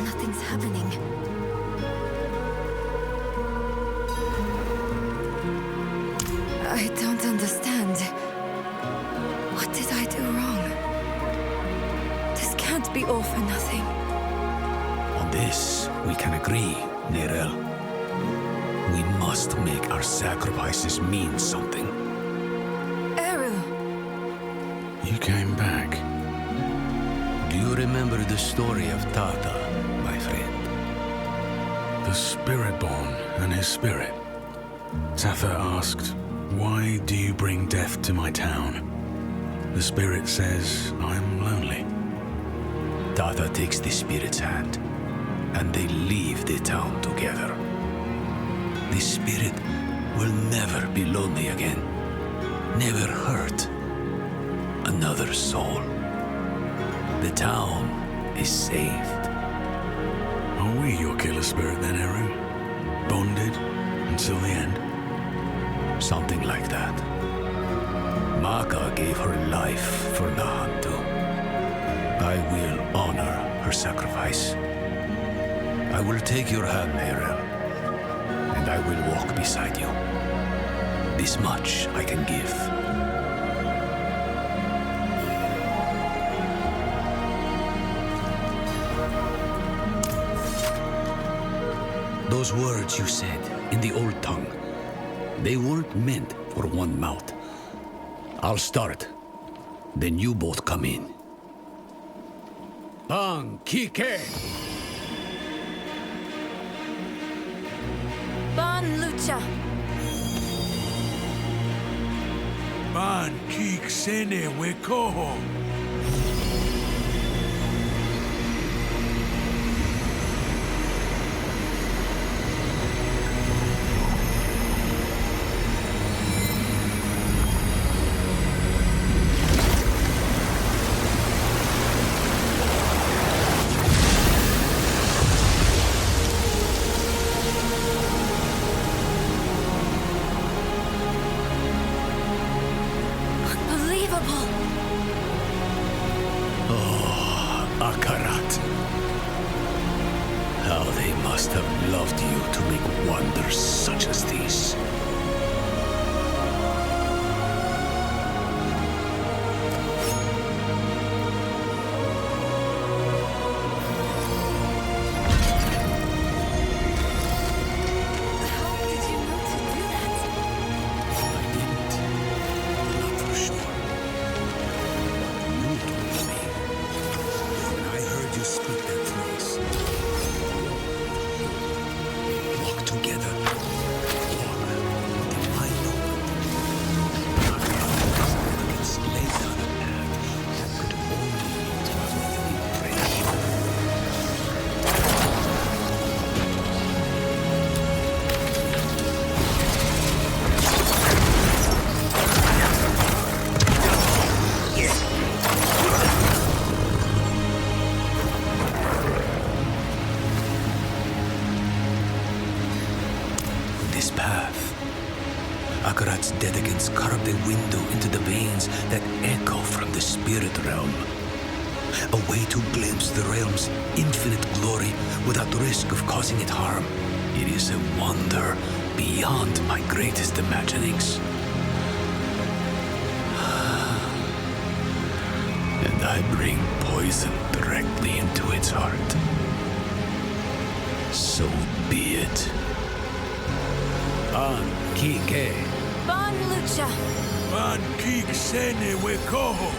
Nothing's happening. I don't understand. What did I do wrong? This can't be all for nothing. On this, we can agree, Nirel. We must make our sacrifices mean something. Eru! You came back. Do you remember the story of Tata, my friend? The Spirit-born and his spirit. Tatha asked, "Why do you bring death to my town?" The spirit says, "I'm lonely." Tata takes the spirit's hand, and they leave the town together. The spirit will never be lonely again, never hurt another soul. The town is saved. Are we your killer spirit then, Eru? Bonded until the end? Something like that. Maka gave her life for Nahantu. I will honor her sacrifice. I will take your hand, Nirel, and I will walk beside you. This much I can give. Those words you said in the old tongue, they weren't meant for one mouth. I'll start, then you both come in. Bang Kike! Ban lucha! Man kik sene we koho. A카라트. How they must have loved you to make wonders such as these. Akarat's dedicants carved a window into the veins that echo from the spirit realm. A way to glimpse the realm's infinite glory without risk of causing it harm. It is a wonder beyond my greatest imaginings. And I bring poison directly into its heart. So be it. An kike. Bon Lucha. Man kik sene we koho.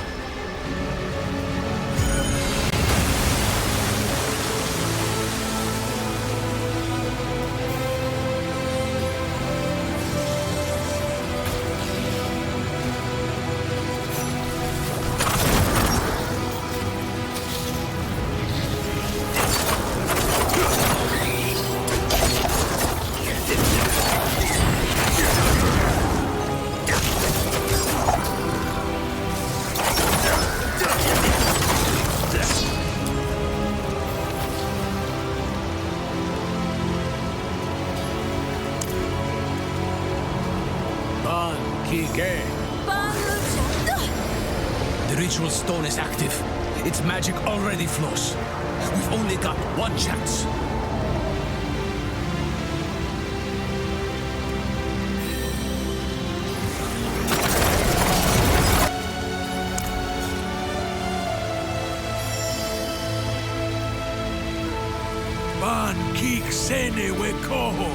Bon Lucha. The ritual stone is active. Its magic already flows. We've only got one chance. Man kik sene we koho.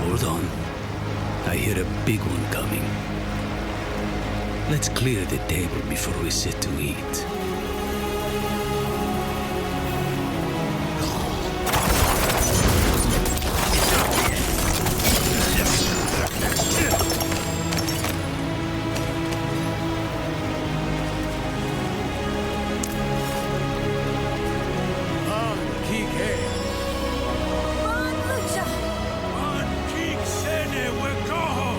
Hold on. I hear a big one coming. Let's clear the table before we sit to eat. Bon Lucha. Man kik sene we koho.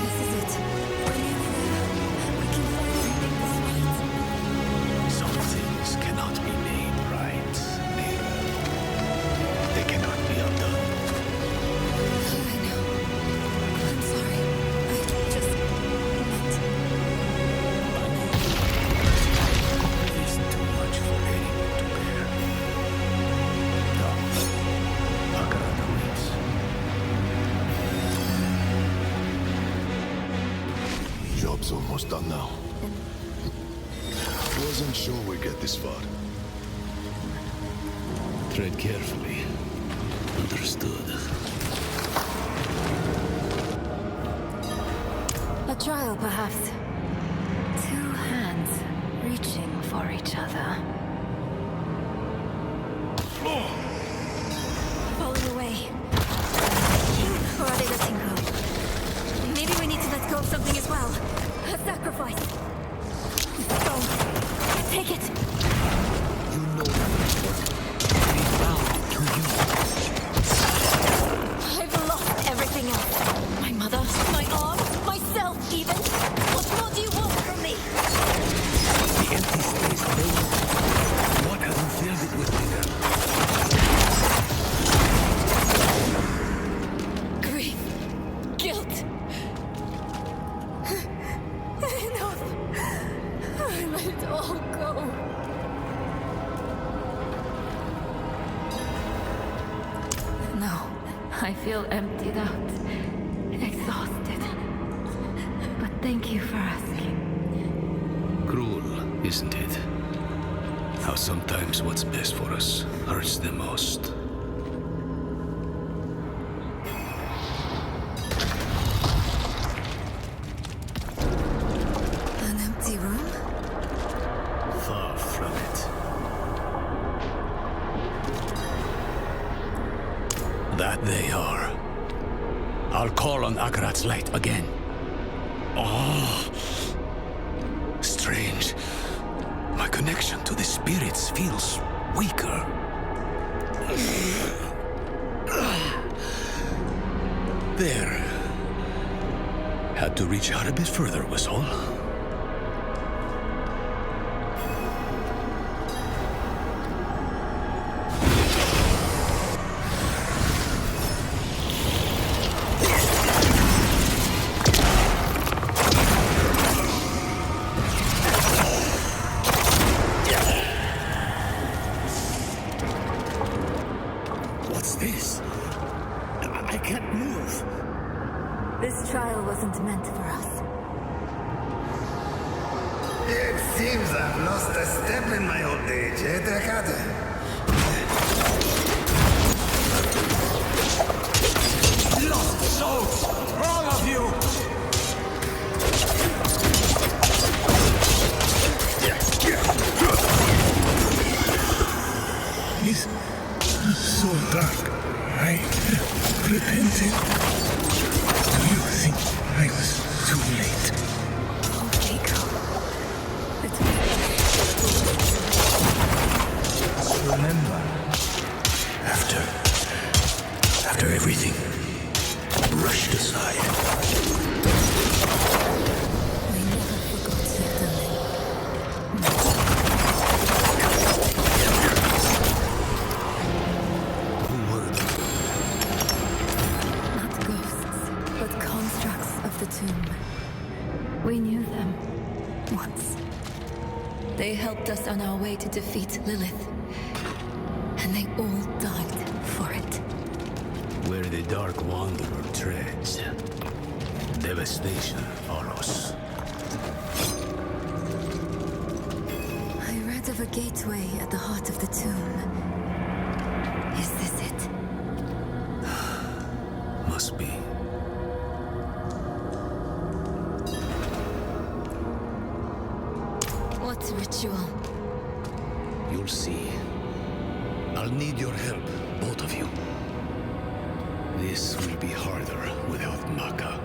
This is it. We're nearly there. We can finally make this right. Some things cannot be made right, Mira. They cannot be undone. I know. I'm sorry. I just meant. It is too much for anyone to bear. Come, A카라트 waits. Job's almost done now. Wasn't sure we'd get this far. Tread carefully. Understood. A trial, perhaps. Two hands reaching for each other. Floor. Falling away. Or are they letting go? Maybe we need to let go of something as well. A sacrifice. Go. Take it. You know what we bound to you. I've lost everything else. My mother, my arm, myself even. What more do you want from me? The empty space below. What have you filled it with, Mira? Grief. Guilt. Enough. Let it all go. No, I feel emptied out, exhausted. But thank you for asking. Cruel, isn't it? How sometimes what's best for us hurts the most. An empty room? Far from it. That they are. I'll call on Akarat's light again. Oh, strange. connection to the spirits feels weaker. There. Had to reach out a bit further, was all. What's this? I can't move. This trial wasn't meant for us. It seems I've lost a step in my old age, eh, Dekade? Lost souls! All of you! It's so dark. I repented. Do you think I was too late? Okay, go. Remember, after everything brushed aside, We never forgot your darling. Who were they? Not ghosts, but constructs of the tomb. We knew them once. They helped us on our way to defeat Lilith. And they all died for it. Where the Dark Wanderer treads, devastation follows. I read of a gateway at the heart of the tomb. Is this it? Must be. What ritual? You'll see. I'll need your help, both of you. This will be harder without Maka.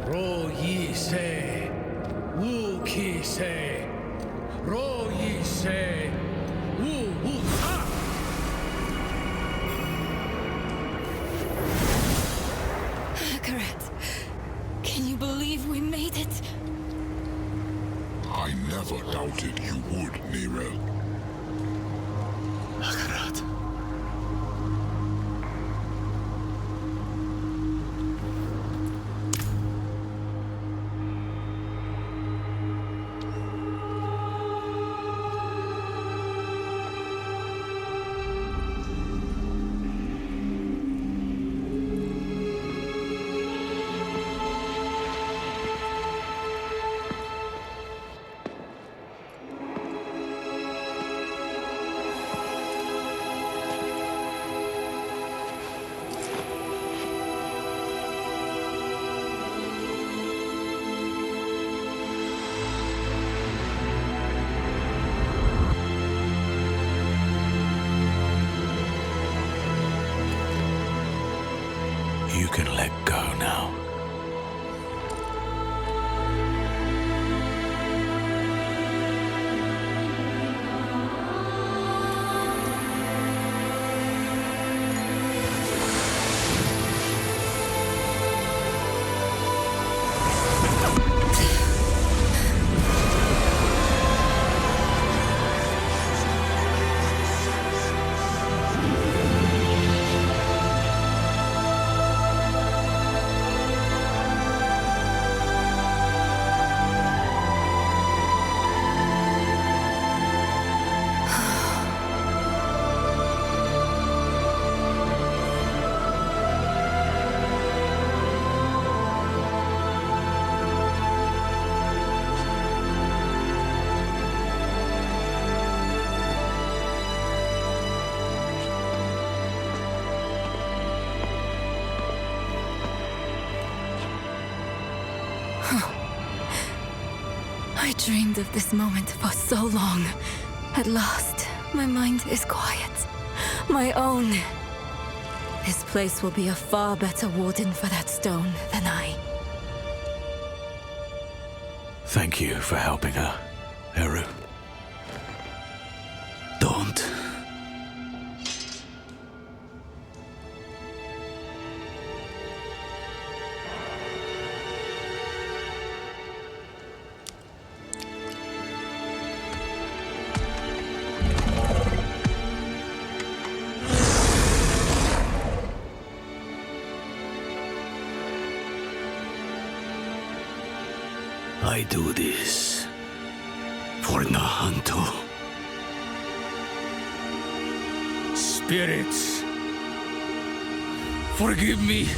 Ro yi se, wu ki se, ro yi se, wu ha. Akarat, can you believe we made it? I never doubted you would, Nirel. Akarat. You can let go now. I dreamed of this moment for so long. At last, my mind is quiet. My own. This place will be a far better warden for that stone than I. Thank you for helping her, Eru. Don't. I do this for Nahanto. Spirits, forgive me.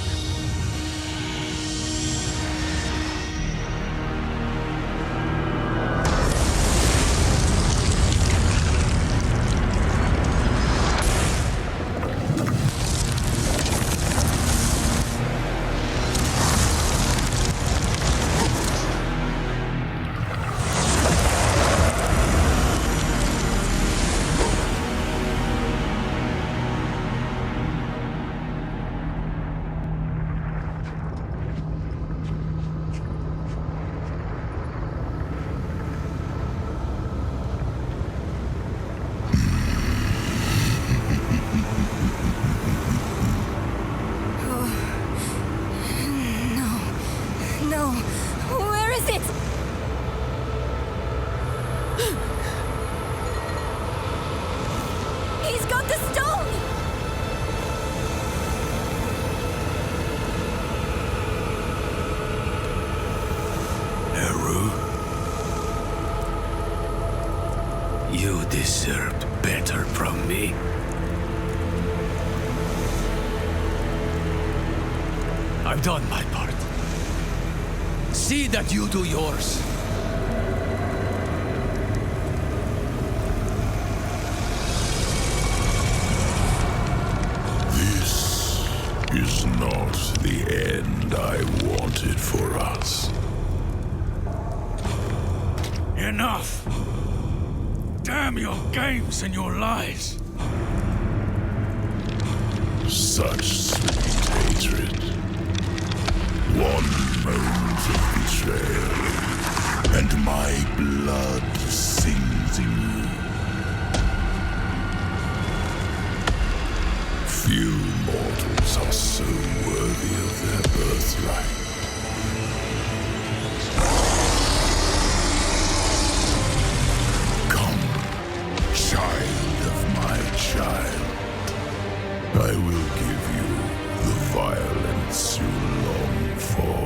No. Where is it? He's got the stone! Eru, you deserved better from me. I've done my part. See that you do yours. This is not the end I wanted for us. Enough! Damn your games and your lies! Such sweet hatred. One moment of betrayal, and my blood sings in you. Few mortals are so worthy of their birthright. Come, child of my child. I will give you the violence you long for.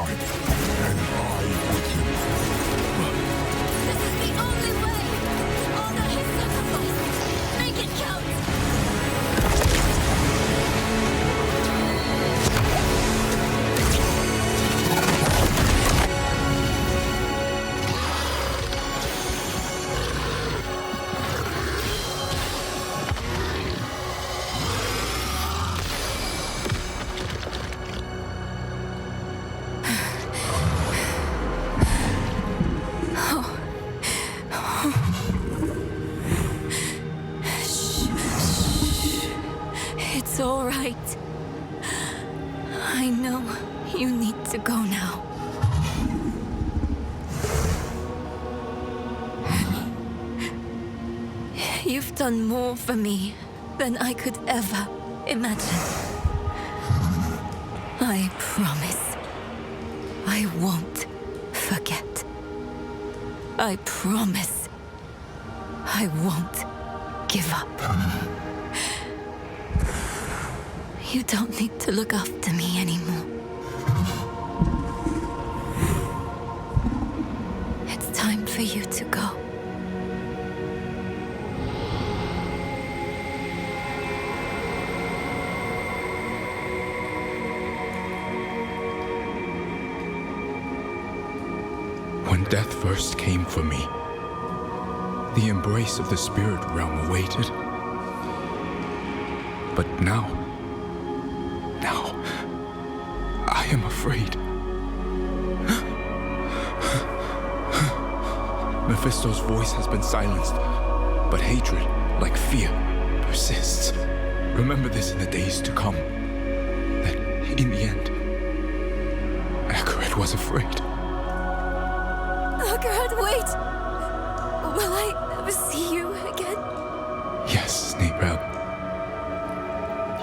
time, and I with you. This is the only way! Honor his sacrifice! Make it count! It's all right. I know you need to go now. You've done more for me than I could ever imagine. I promise I won't forget. I promise I won't give up. You don't need to look after me anymore. It's time for you to go. When death first came for me, the embrace of the spirit realm awaited. But now, I am afraid. Mephisto's voice has been silenced, but hatred, like fear, persists. Remember this in the days to come, that in the end, Akarat was afraid. Akarat, wait! Will I ever see you again? Yes, Nebrel.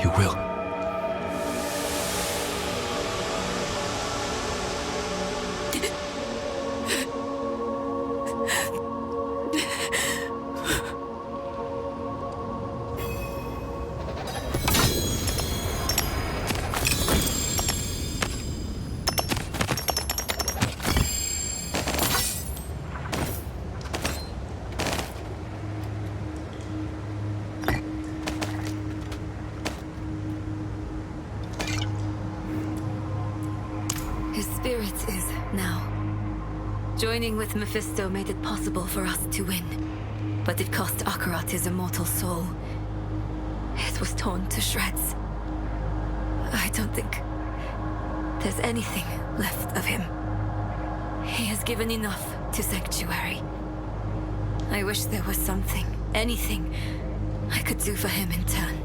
You will. His spirit is now. Joining with Mephisto made it possible for us to win. But it cost Akarat his immortal soul. It was torn to shreds. I don't think there's anything left of him. He has given enough to Sanctuary. I wish there was something, anything, I could do for him in turn.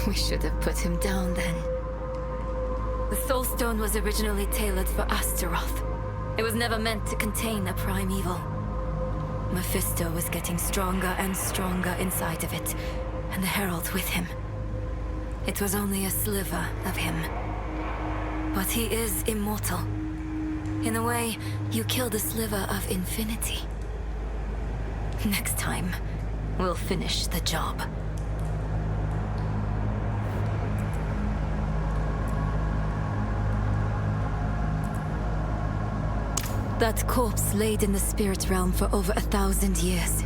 We should have put him down then. The Soul Stone was originally tailored for Astaroth. It was never meant to contain a prime evil. Mephisto was getting stronger and stronger inside of it, and the Herald with him. It was only a sliver of him. But he is immortal. In a way, you killed a sliver of infinity. Next time, we'll finish the job. That corpse laid in the spirit realm for over 1,000 years.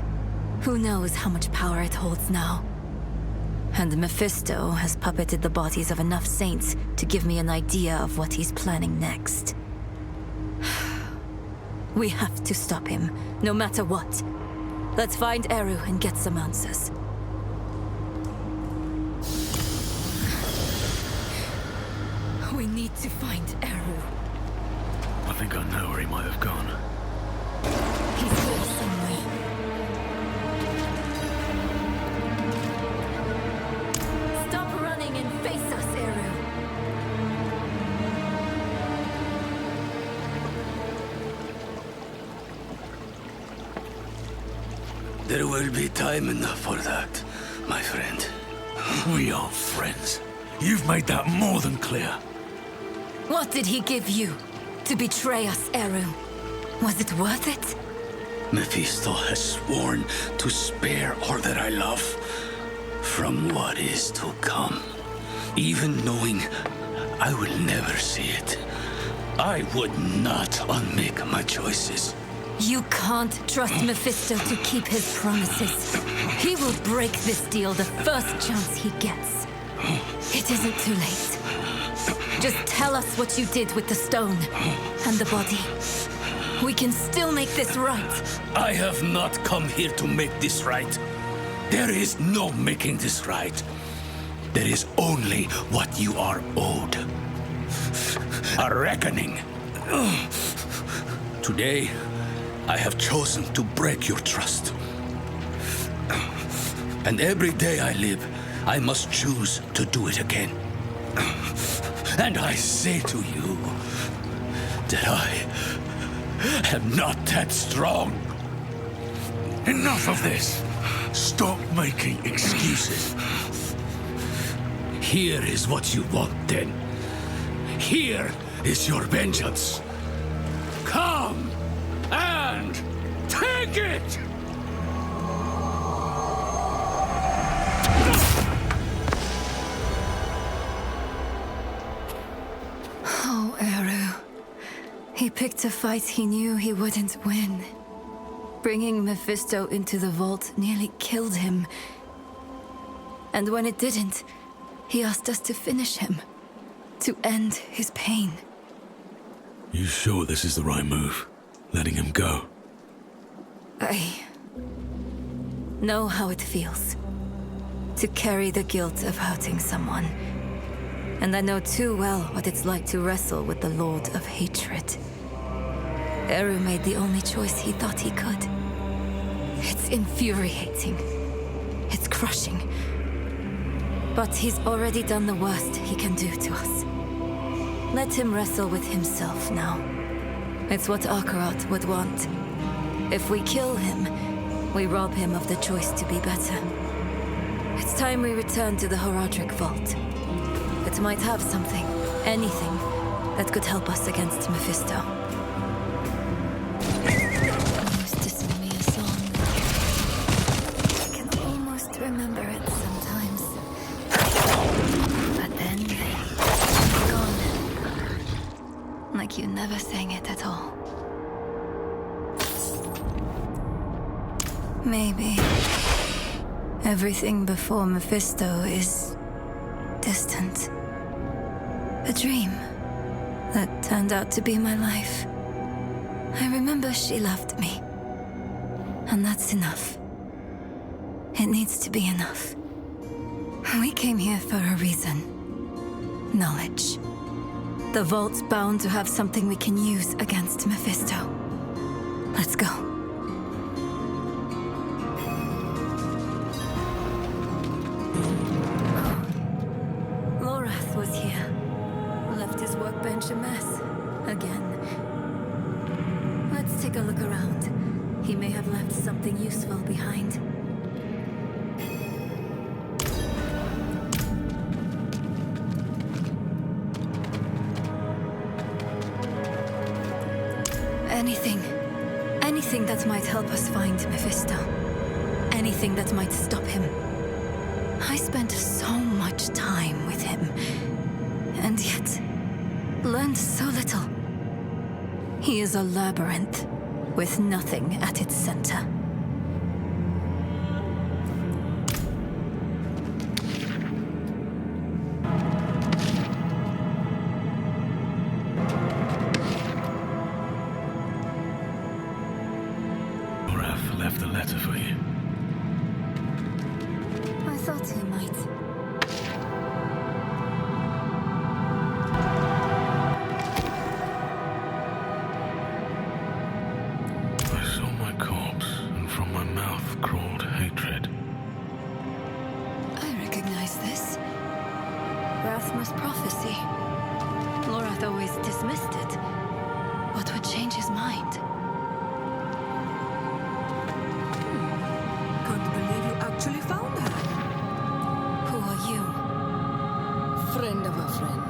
Who knows how much power it holds now? And Mephisto has puppeted the bodies of enough saints to give me an idea of what he's planning next. We have to stop him, no matter what. Let's find Eru and get some answers. We need to find Eru. I think I know where he might have gone. He's here somewhere. Stop running and face us, Eru. There will be time enough for that, my friend. We are friends. You've made that more than clear. What did he give you to betray us, Eru? Was it worth it? Mephisto has sworn to spare all that I love from what is to come. Even knowing I will never see it, I would not unmake my choices. You can't trust Mephisto to keep his promises. He will break this deal the first chance he gets. It isn't too late. Just tell us what you did with the stone and the body. We can still make this right. I have not come here to make this right. There is no making this right. There is only what you are owed. A reckoning. Today, I have chosen to break your trust. And every day I live, I must choose to do it again. And I say to you that I am not that strong. Enough of this. Stop making excuses. Here is what you want, then. Here is your vengeance. Come and take it! Oh, Eru. He picked a fight he knew he wouldn't win. Bringing Mephisto into the vault nearly killed him. And when it didn't, he asked us to finish him. To end his pain. You sure this is the right move? Letting him go? I know how it feels. To carry the guilt of hurting someone. And I know too well what it's like to wrestle with the Lord of Hatred. Eru made the only choice he thought he could. It's infuriating. It's crushing. But he's already done the worst he can do to us. Let him wrestle with himself now. It's what Akarat would want. If we kill him, we rob him of the choice to be better. It's time we return to the Horadric Vault. It might have something, anything, that could help us against Mephisto. He used to sing me a song. I can almost remember it sometimes. But then, it's gone. Like you never sang it at all. Maybe everything before Mephisto is distant. A dream that turned out to be my life. I remember she loved me. And that's enough. It needs to be enough. We came here for a reason. Knowledge. The vault's bound to have something we can use against Mephisto. Let's go. Lorath was here. Left his workbench a mess. Again. Let's take a look around. He may have left something useful behind. Anything that might help us find Mephisto. Anything that might stop him. I spent so much time with him, and yet learned so little. He is a labyrinth with nothing at its center. Left a letter for you. I thought he might. I saw my corpse, and from my mouth crawled hatred. I recognize this. Rathmer's prophecy. Lorath always dismissed it. What would change his mind? Actually found her. Who are you? Friend of a friend.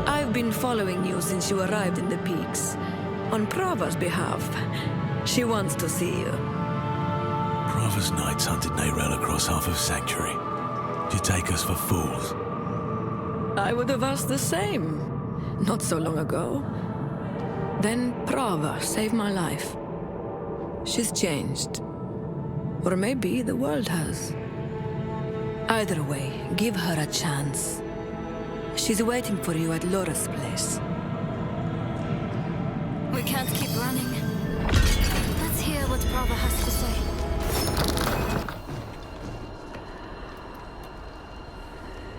I've been following you since you arrived in the peaks. On Prava's behalf, she wants to see you. Prava's knights hunted Nayrel across half of Sanctuary. Do you take us for fools? I would have asked the same, not so long ago. Then Prava saved my life. She's changed. Or maybe the world has. Either way, give her a chance. She's waiting for you at Laura's place. We can't keep running. Let's hear what Prava has to say.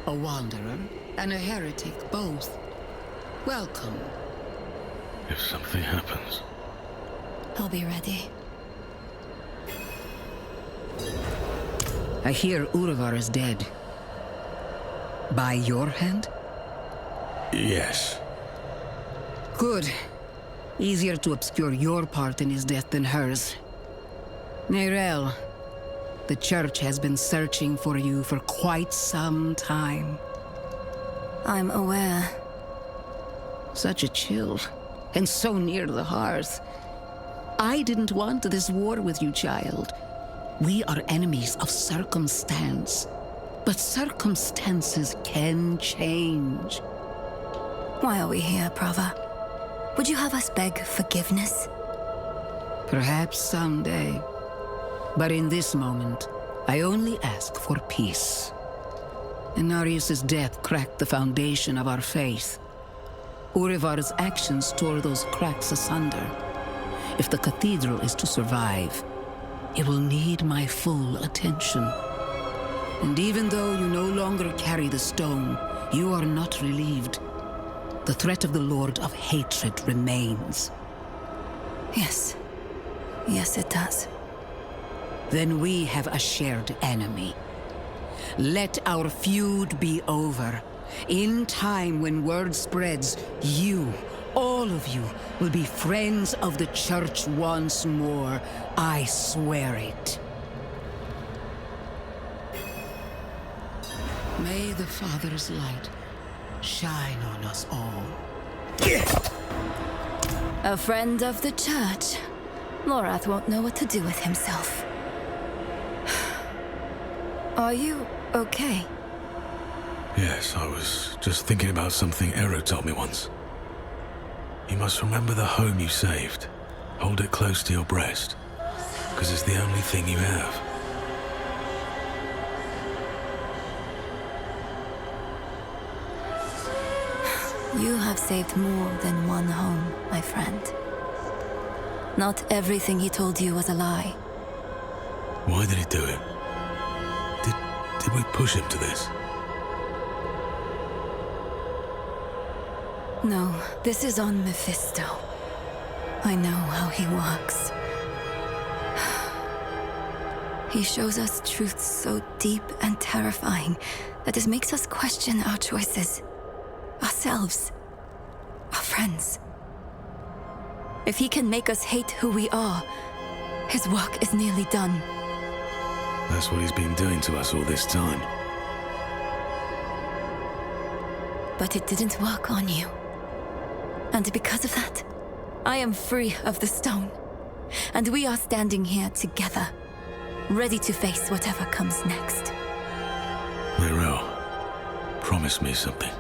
A wanderer and a heretic both. Welcome. If something happens... I'll be ready. I hear Uruvar is dead. By your hand? Yes. Good. Easier to obscure your part in his death than hers. Nayrel, the Church has been searching for you for quite some time. I'm aware. Such a chill, and so near the hearth. I didn't want this war with you, child. We are enemies of circumstance. But circumstances can change. Why are we here, Prava? Would you have us beg forgiveness? Perhaps someday. But in this moment, I only ask for peace. Inarius' death cracked the foundation of our faith. Urivar's actions tore those cracks asunder. If the cathedral is to survive, it will need my full attention. And even though you no longer carry the stone, you are not relieved. The threat of the Lord of Hatred remains. Yes. Yes, it does. Then we have a shared enemy. Let our feud be over. In time, when word spreads, you, all of you, will be friends of the Church once more. I swear it. May the Father's light shine on us all. A friend of the Church. Lorath won't know what to do with himself. Are you okay? Yes, I was just thinking about something Eru told me once. You must remember the home you saved. Hold it close to your breast, because it's the only thing you have. You have saved more than one home, my friend. Not everything he told you was a lie. Why did he do it? Did we push him to this? No, this is on Mephisto. I know how he works. He shows us truths so deep and terrifying that it makes us question our choices, ourselves, our friends. If he can make us hate who we are, his work is nearly done. That's what he's been doing to us all this time. But it didn't work on you. And because of that, I am free of the stone. And we are standing here together, ready to face whatever comes next. Nayrel, promise me something.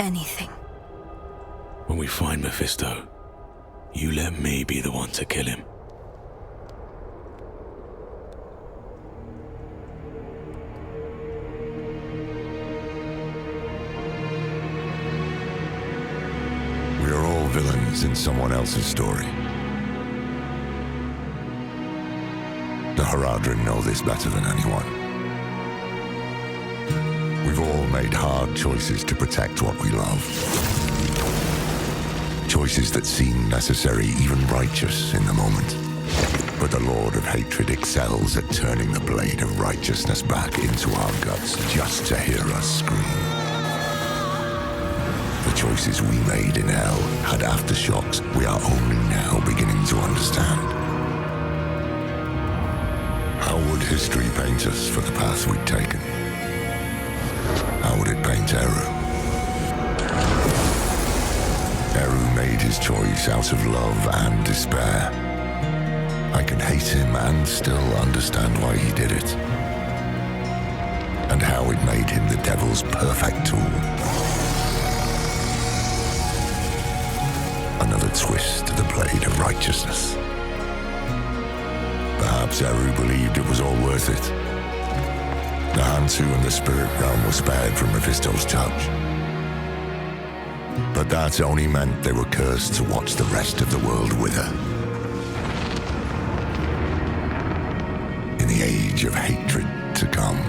Anything. When we find Mephisto, you let me be the one to kill him. We are all villains in someone else's story. The Haradrim know this better than anyone. We've all made hard choices to protect what we love. Choices that seem necessary, even righteous in the moment. But the Lord of Hatred excels at turning the blade of righteousness back into our guts just to hear us scream. The choices we made in hell had aftershocks we are only now beginning to understand. How would history paint us for the path we'd taken? How would it paint Eru? Eru his choice out of love and despair. I can hate him and still understand why he did it. And how it made him the devil's perfect tool. Another twist to the blade of righteousness. Perhaps Eru believed it was all worth it. The Hantu and the spirit realm were spared from Mephisto's touch. But that only meant they were cursed to watch the rest of the world wither. In the age of hatred to come.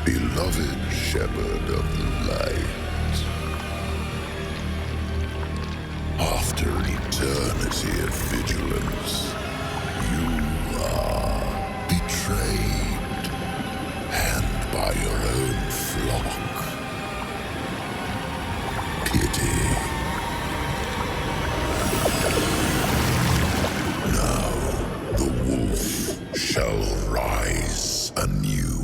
Beloved shepherd of the light, after an eternity of vigilance, you are betrayed, and by your own flock. Pity. Now the wolf shall rise anew.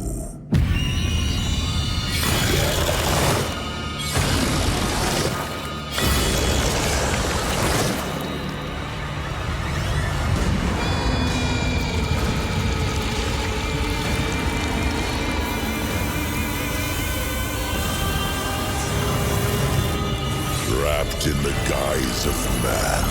Wrapped in the guise of man,